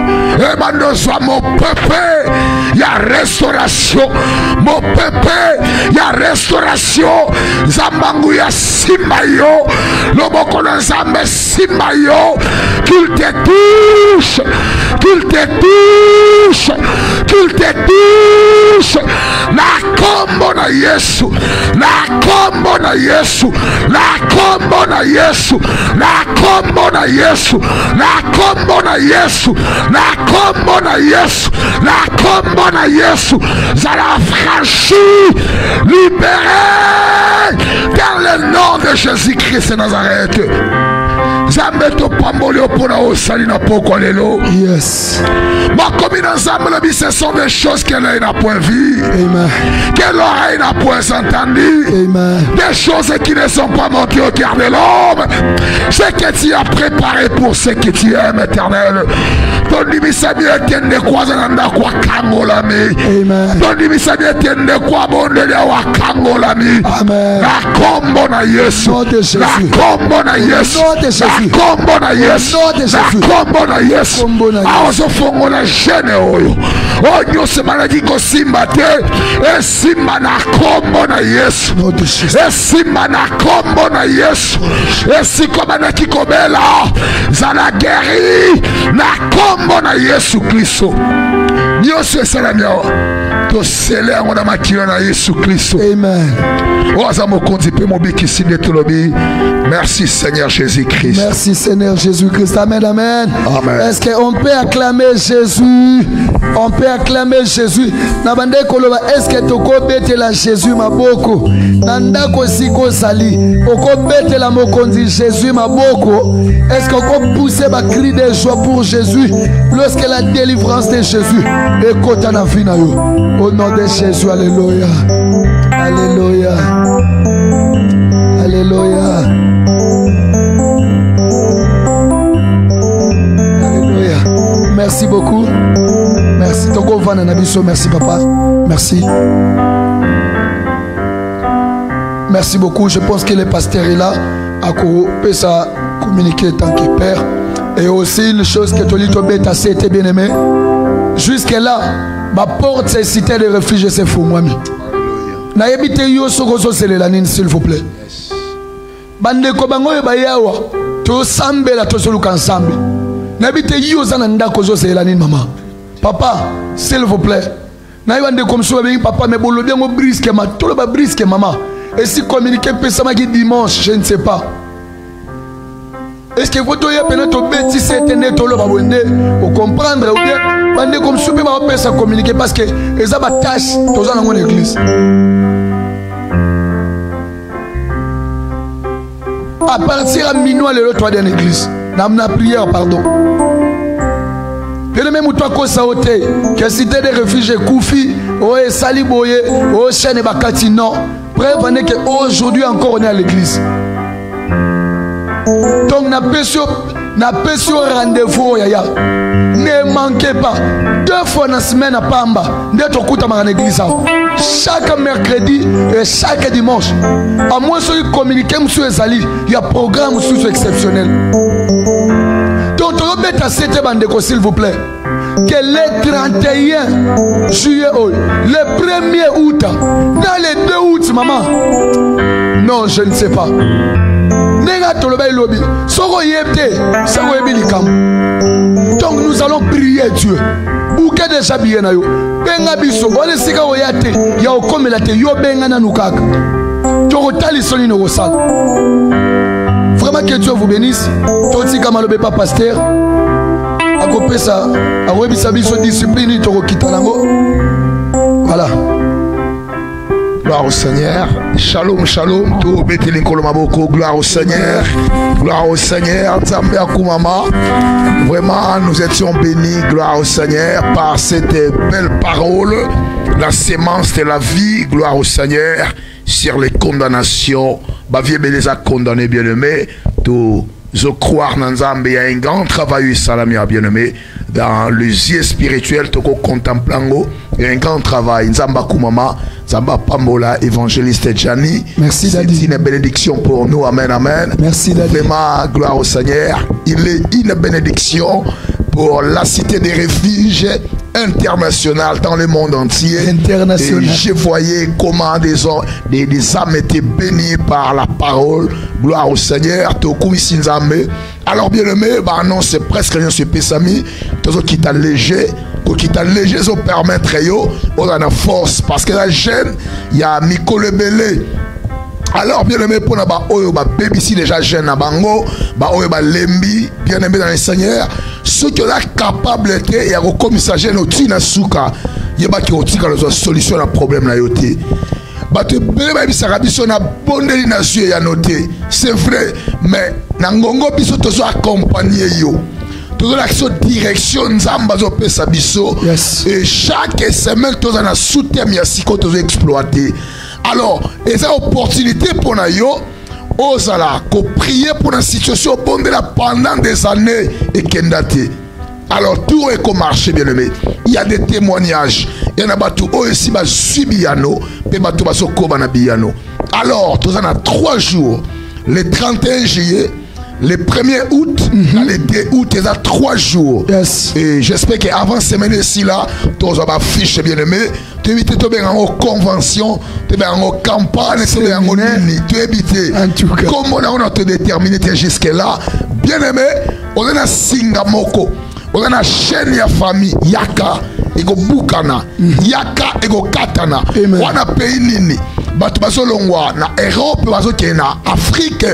Ebando zwa mo pepe. Ya restauration. Mo pepe. Ya restauration. Zambangu ya simba yo. Loboko na zambe simba yo. Qu'il te touche. Qu'il te touche. Qu'il te touche. Na kombo na Yesu. Na kombo na Yesu. Na kombo na Yesu. Na kombo na Yesu. Na kombo na Yesu. Na kombo na Yesu. Na kombo na Yesu. Zala franchi. Libéré. Dans le nom de Jésus-Christ de Nazareth. Zambeto pambolio pona osali na poko lelo. Yes. Ma commune ensemble, ce sont des choses qu'elle n'a point vues. Amen. Qu'elle l'oreille n'a point entendues. Amen. Des choses qui ne sont pas montées au cœur de l'homme. Ce que tu as préparé pour ceux que tu aimes, éternel. Ton dimisami etienne kwa zananda kwa kangolami. Amen. Ton dimisami etienne kwa bondele wa kangolami. Amen. La combo na Yesu. La combo na Yesu. La combo na Yesu. La combo na Yesu. Aozo fongo na jene oyo. Onyo se maladi ko simba te. E simba na combo na Yesu. E simba na combo na Yesu. E sikoma na kikobela. Zala guéri. Na combo na Yesu Kristo. Nyose salamia. To sele yango na makilo na Yesu Kristo. Amen. Oza mokonzi pe mobiki sinde tolobi. Merci Seigneur Jésus-Christ. Merci Seigneur Jésus-Christ. Amen, amen. Amen. Est-ce qu'on peut acclamer Jésus? On peut acclamer Jésus. Nabande koloba, est-ce que toko bete la Jésus maboko? Nanda ko siko sali. Oko bete la mokonzi Jésus maboko. Est-ce qu'on peut pousser ma cri de joie pour Jésus lorsque la délivrance de Jésus écoute na vie na yo? Au nom de Jésus, alléluia. Alléluia. Alléluia. Alléluia. Merci beaucoup. Merci. Togo Van Anabiso. Merci papa. Merci. Merci beaucoup. Je pense que le pasteur est là. À peut ça communiquer tant qu'il père. Et aussi une chose que Tolito Beta c'était bien aimé. Jusque là, ma porte c'est cité de refuge c'est fou moi. Na yebite yo sokozo selelanine s'il vous plaît. Bande ko bango ba yawa to sambela to soluka ensemble. Na yebite yo zana ndako zo selelanine maman. Papa, s'il vous plaît. Na yebande comme so ba papa me bolo bien mo brisque ma to ba brisque maman. Et si communiquer pesama qui dimanche, je ne sais pas. Est-ce que vous devez peut-être bêtis cette année pour comprendre ou bien bande comme souper ma pesa communiquer parce que les a tâche tous dans l'église. À partir à minuit le toit de l'église. N'a prière pardon. Puis même toi ko saoté que cité des réfugiés Koufi, oh Saliboye, oh Chene Bakati non. Prévenez que aujourd'hui encore on est à l'église. Donc n'a pas sur rendez-vous yaya. Ne manquez pas. 2 fois dans la semaine à Pamba, d'être au coup dans l'église. Chaque mercredi et chaque dimanche. À moins de communiquer monsieur Ezali, il y a un programme sous exceptionnel. Donc on va mettre à cette bande s'il vous plaît. que le 31 juillet, le 1er août, dans les 2 août, maman. Non, je ne sais pas. Donc nous allons prier Dieu. Bouquet de Jabien na yo. Benga biso. Wale sika oyate. Ya okomela te. Yo benga na nukaka. Tokotali soni no rosal. Vraiment que Dieu vous bénisse. Toti kamalobe pas pasteur. Akopé ça. Awebisa biso discipline tokokita nango. Voilà. Gloire au Seigneur. Shalom, shalom. Tout Bethléem Kolomaboko. Gloire au Seigneur. Gloire au Seigneur. Zambé Akumama. Vraiment, nous étions bénis. Gloire au Seigneur par cette belle parole. La sémence de la vie. Gloire au Seigneur. Sur les condamnations. Bavier les a condamnés, bien-aimés. Tout. Je crois dans Zambé, il y a un grand travail, Salamia, bien-aimé, dans les yeux spirituels, toko contemplango, il y a un grand travail. Nzamba Kumama, Nzamba Pambola, évangéliste Djani. Merci, c'est une bénédiction pour nous. Amen, amen. Merci, Daddy. Vraiment, gloire au Seigneur. Il est une bénédiction pour la cité des refuges internationale dans le monde entier. International. Et je voyais comment des âmes étaient bénies par la parole. Gloire au Seigneur. Alors bien aimé, bah non, c'est presque rien sur Pessami. Tout qui t'a léger, qui t'a léger, ça permettre yo, on a la force parce que la jeune, il y a Mikole Belé. Alors bien aimé pour naba oyo ba baby si déjà jeune na bango ba oyo ba lembi bien aimé dans le Seigneur ceux qui sont capables de ya ko komisa jeune otina suka yeba ki otika la solution à problème na yoté ba te bele ba bisaka biso na bondeli na yeux ya noté c'est vrai mais na ngongo biso tozo accompagner yo tozo l'action direction nzamba zo pesa biso et chaque semaine tozo na soutien ya siko tozo exploiter. Alors, et cette opportunité pour nous, osala, qu'on prier pour une situation bonne pendant des années et qu'elle date. Alors, tout est comme marché, bien aimé. Il y a des témoignages. Il y en a tout aussi, bah, subiano, puis bah, tout bah, sokobana biano. Alors, tout ça, on a 3 jours. Le 31 juillet, le 1er août, le 2 août, il y a 3 jours. Yes. Et j'espère qu'avant semaine ici là, tu as ma fiche bien aimé. Tu évites de faire une convention, tu as une campagne, tu as une ligne, tu évites. Comment on a te déterminé jusque là, bien aimé, on a Singamoko, on a chaîne ya famille, Yaka, et go Bukana, Yaka et go Katana. On a pays nini, batu basolongwa na Europe, basoke na Afrique.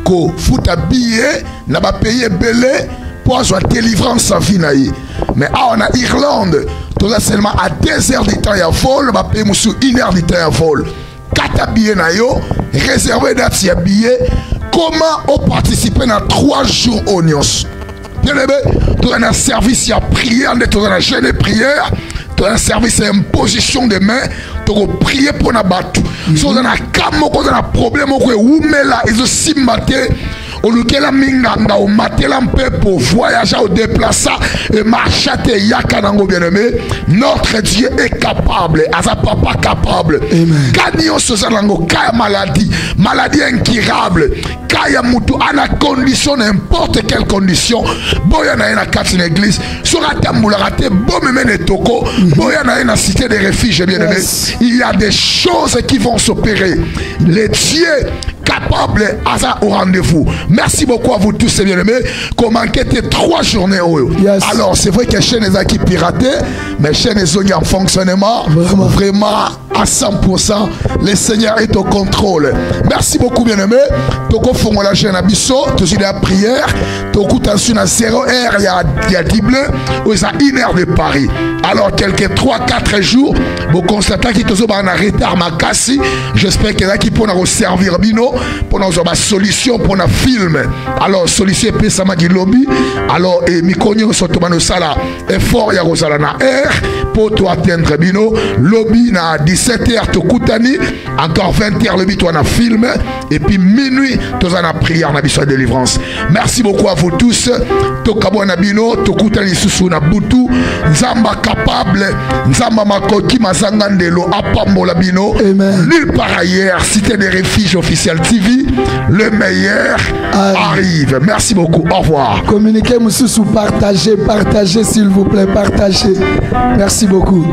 Ko futa billet na ba payer belé pour avoir délivrance en vie naïe. Mais on a Irlande, tout ça seulement à 2 heures de temps à vol, ba payer sous 1 heure de temps à vol. 4 billets na yo, réservé date ya billet. Comment on participer dans 3 jours oignons? Bien aimé, tout un service à prière, tout un jeûne de prière. Tu as un service à imposition de main, tu as prié pour la battu. Si on a un problème, on a un simbaté, on a un minganga, on a un peu pour voyager, ou déplacer et marcher, bien aimé. Notre Dieu est capable, Asa papa capable. Gagnons ce zango, kaya maladie incurable, kaya mutu, à la condition, n'importe quelle condition. Boya na ena kat une église, sera tamboularaté, bon me mène toko. Boya na ena cité des refuges, bien aimé. Il y a des choses qui vont s'opérer. Les dieux capables à ça au rendez-vous. Merci beaucoup à vous tous, bien aimés. Comment quitter 3 journées. Alors, c'est vrai que la chaîne est qui piratée, mais la chaîne est en fonctionnement. Vraiment à 100%. Le Seigneur est au contrôle. Merci beaucoup, bien aimés. Toko fongo la chaîne à Bisso, tu es la prière. Toko t'as à 0 heure, il y a 10 bleus, ou il y a 1 heure de Paris. Alors, quelques 3-4 jours, vous constatez qu'il y a un retard ma casse. J'espère qu'il y a qui pour nous servir bino, pour nous avoir une solution pour un film. Alors, solution est ça m'a dit lobby. Alors, et Mikonyo Sotomano Sala, effort ya Rosala na air pour toi atteindre bino, lobby na 17 17h, Tokutani. Encore 20h, le bit, on a film. Et puis minuit, tous en a prière, on a besoin de délivrance. Merci beaucoup à vous tous. Tokabo Nabino, Tokutani Susu Nabutu, Nzamba capable, Nzamba Makoki, Mazangandelo, Apambo Labino. Nulle part ailleurs, Cité des Refuges officiel TV, le meilleur arrive. Merci beaucoup. Au revoir. Communiquez, Moussou, partagez, s'il vous plaît, partagez. Merci beaucoup.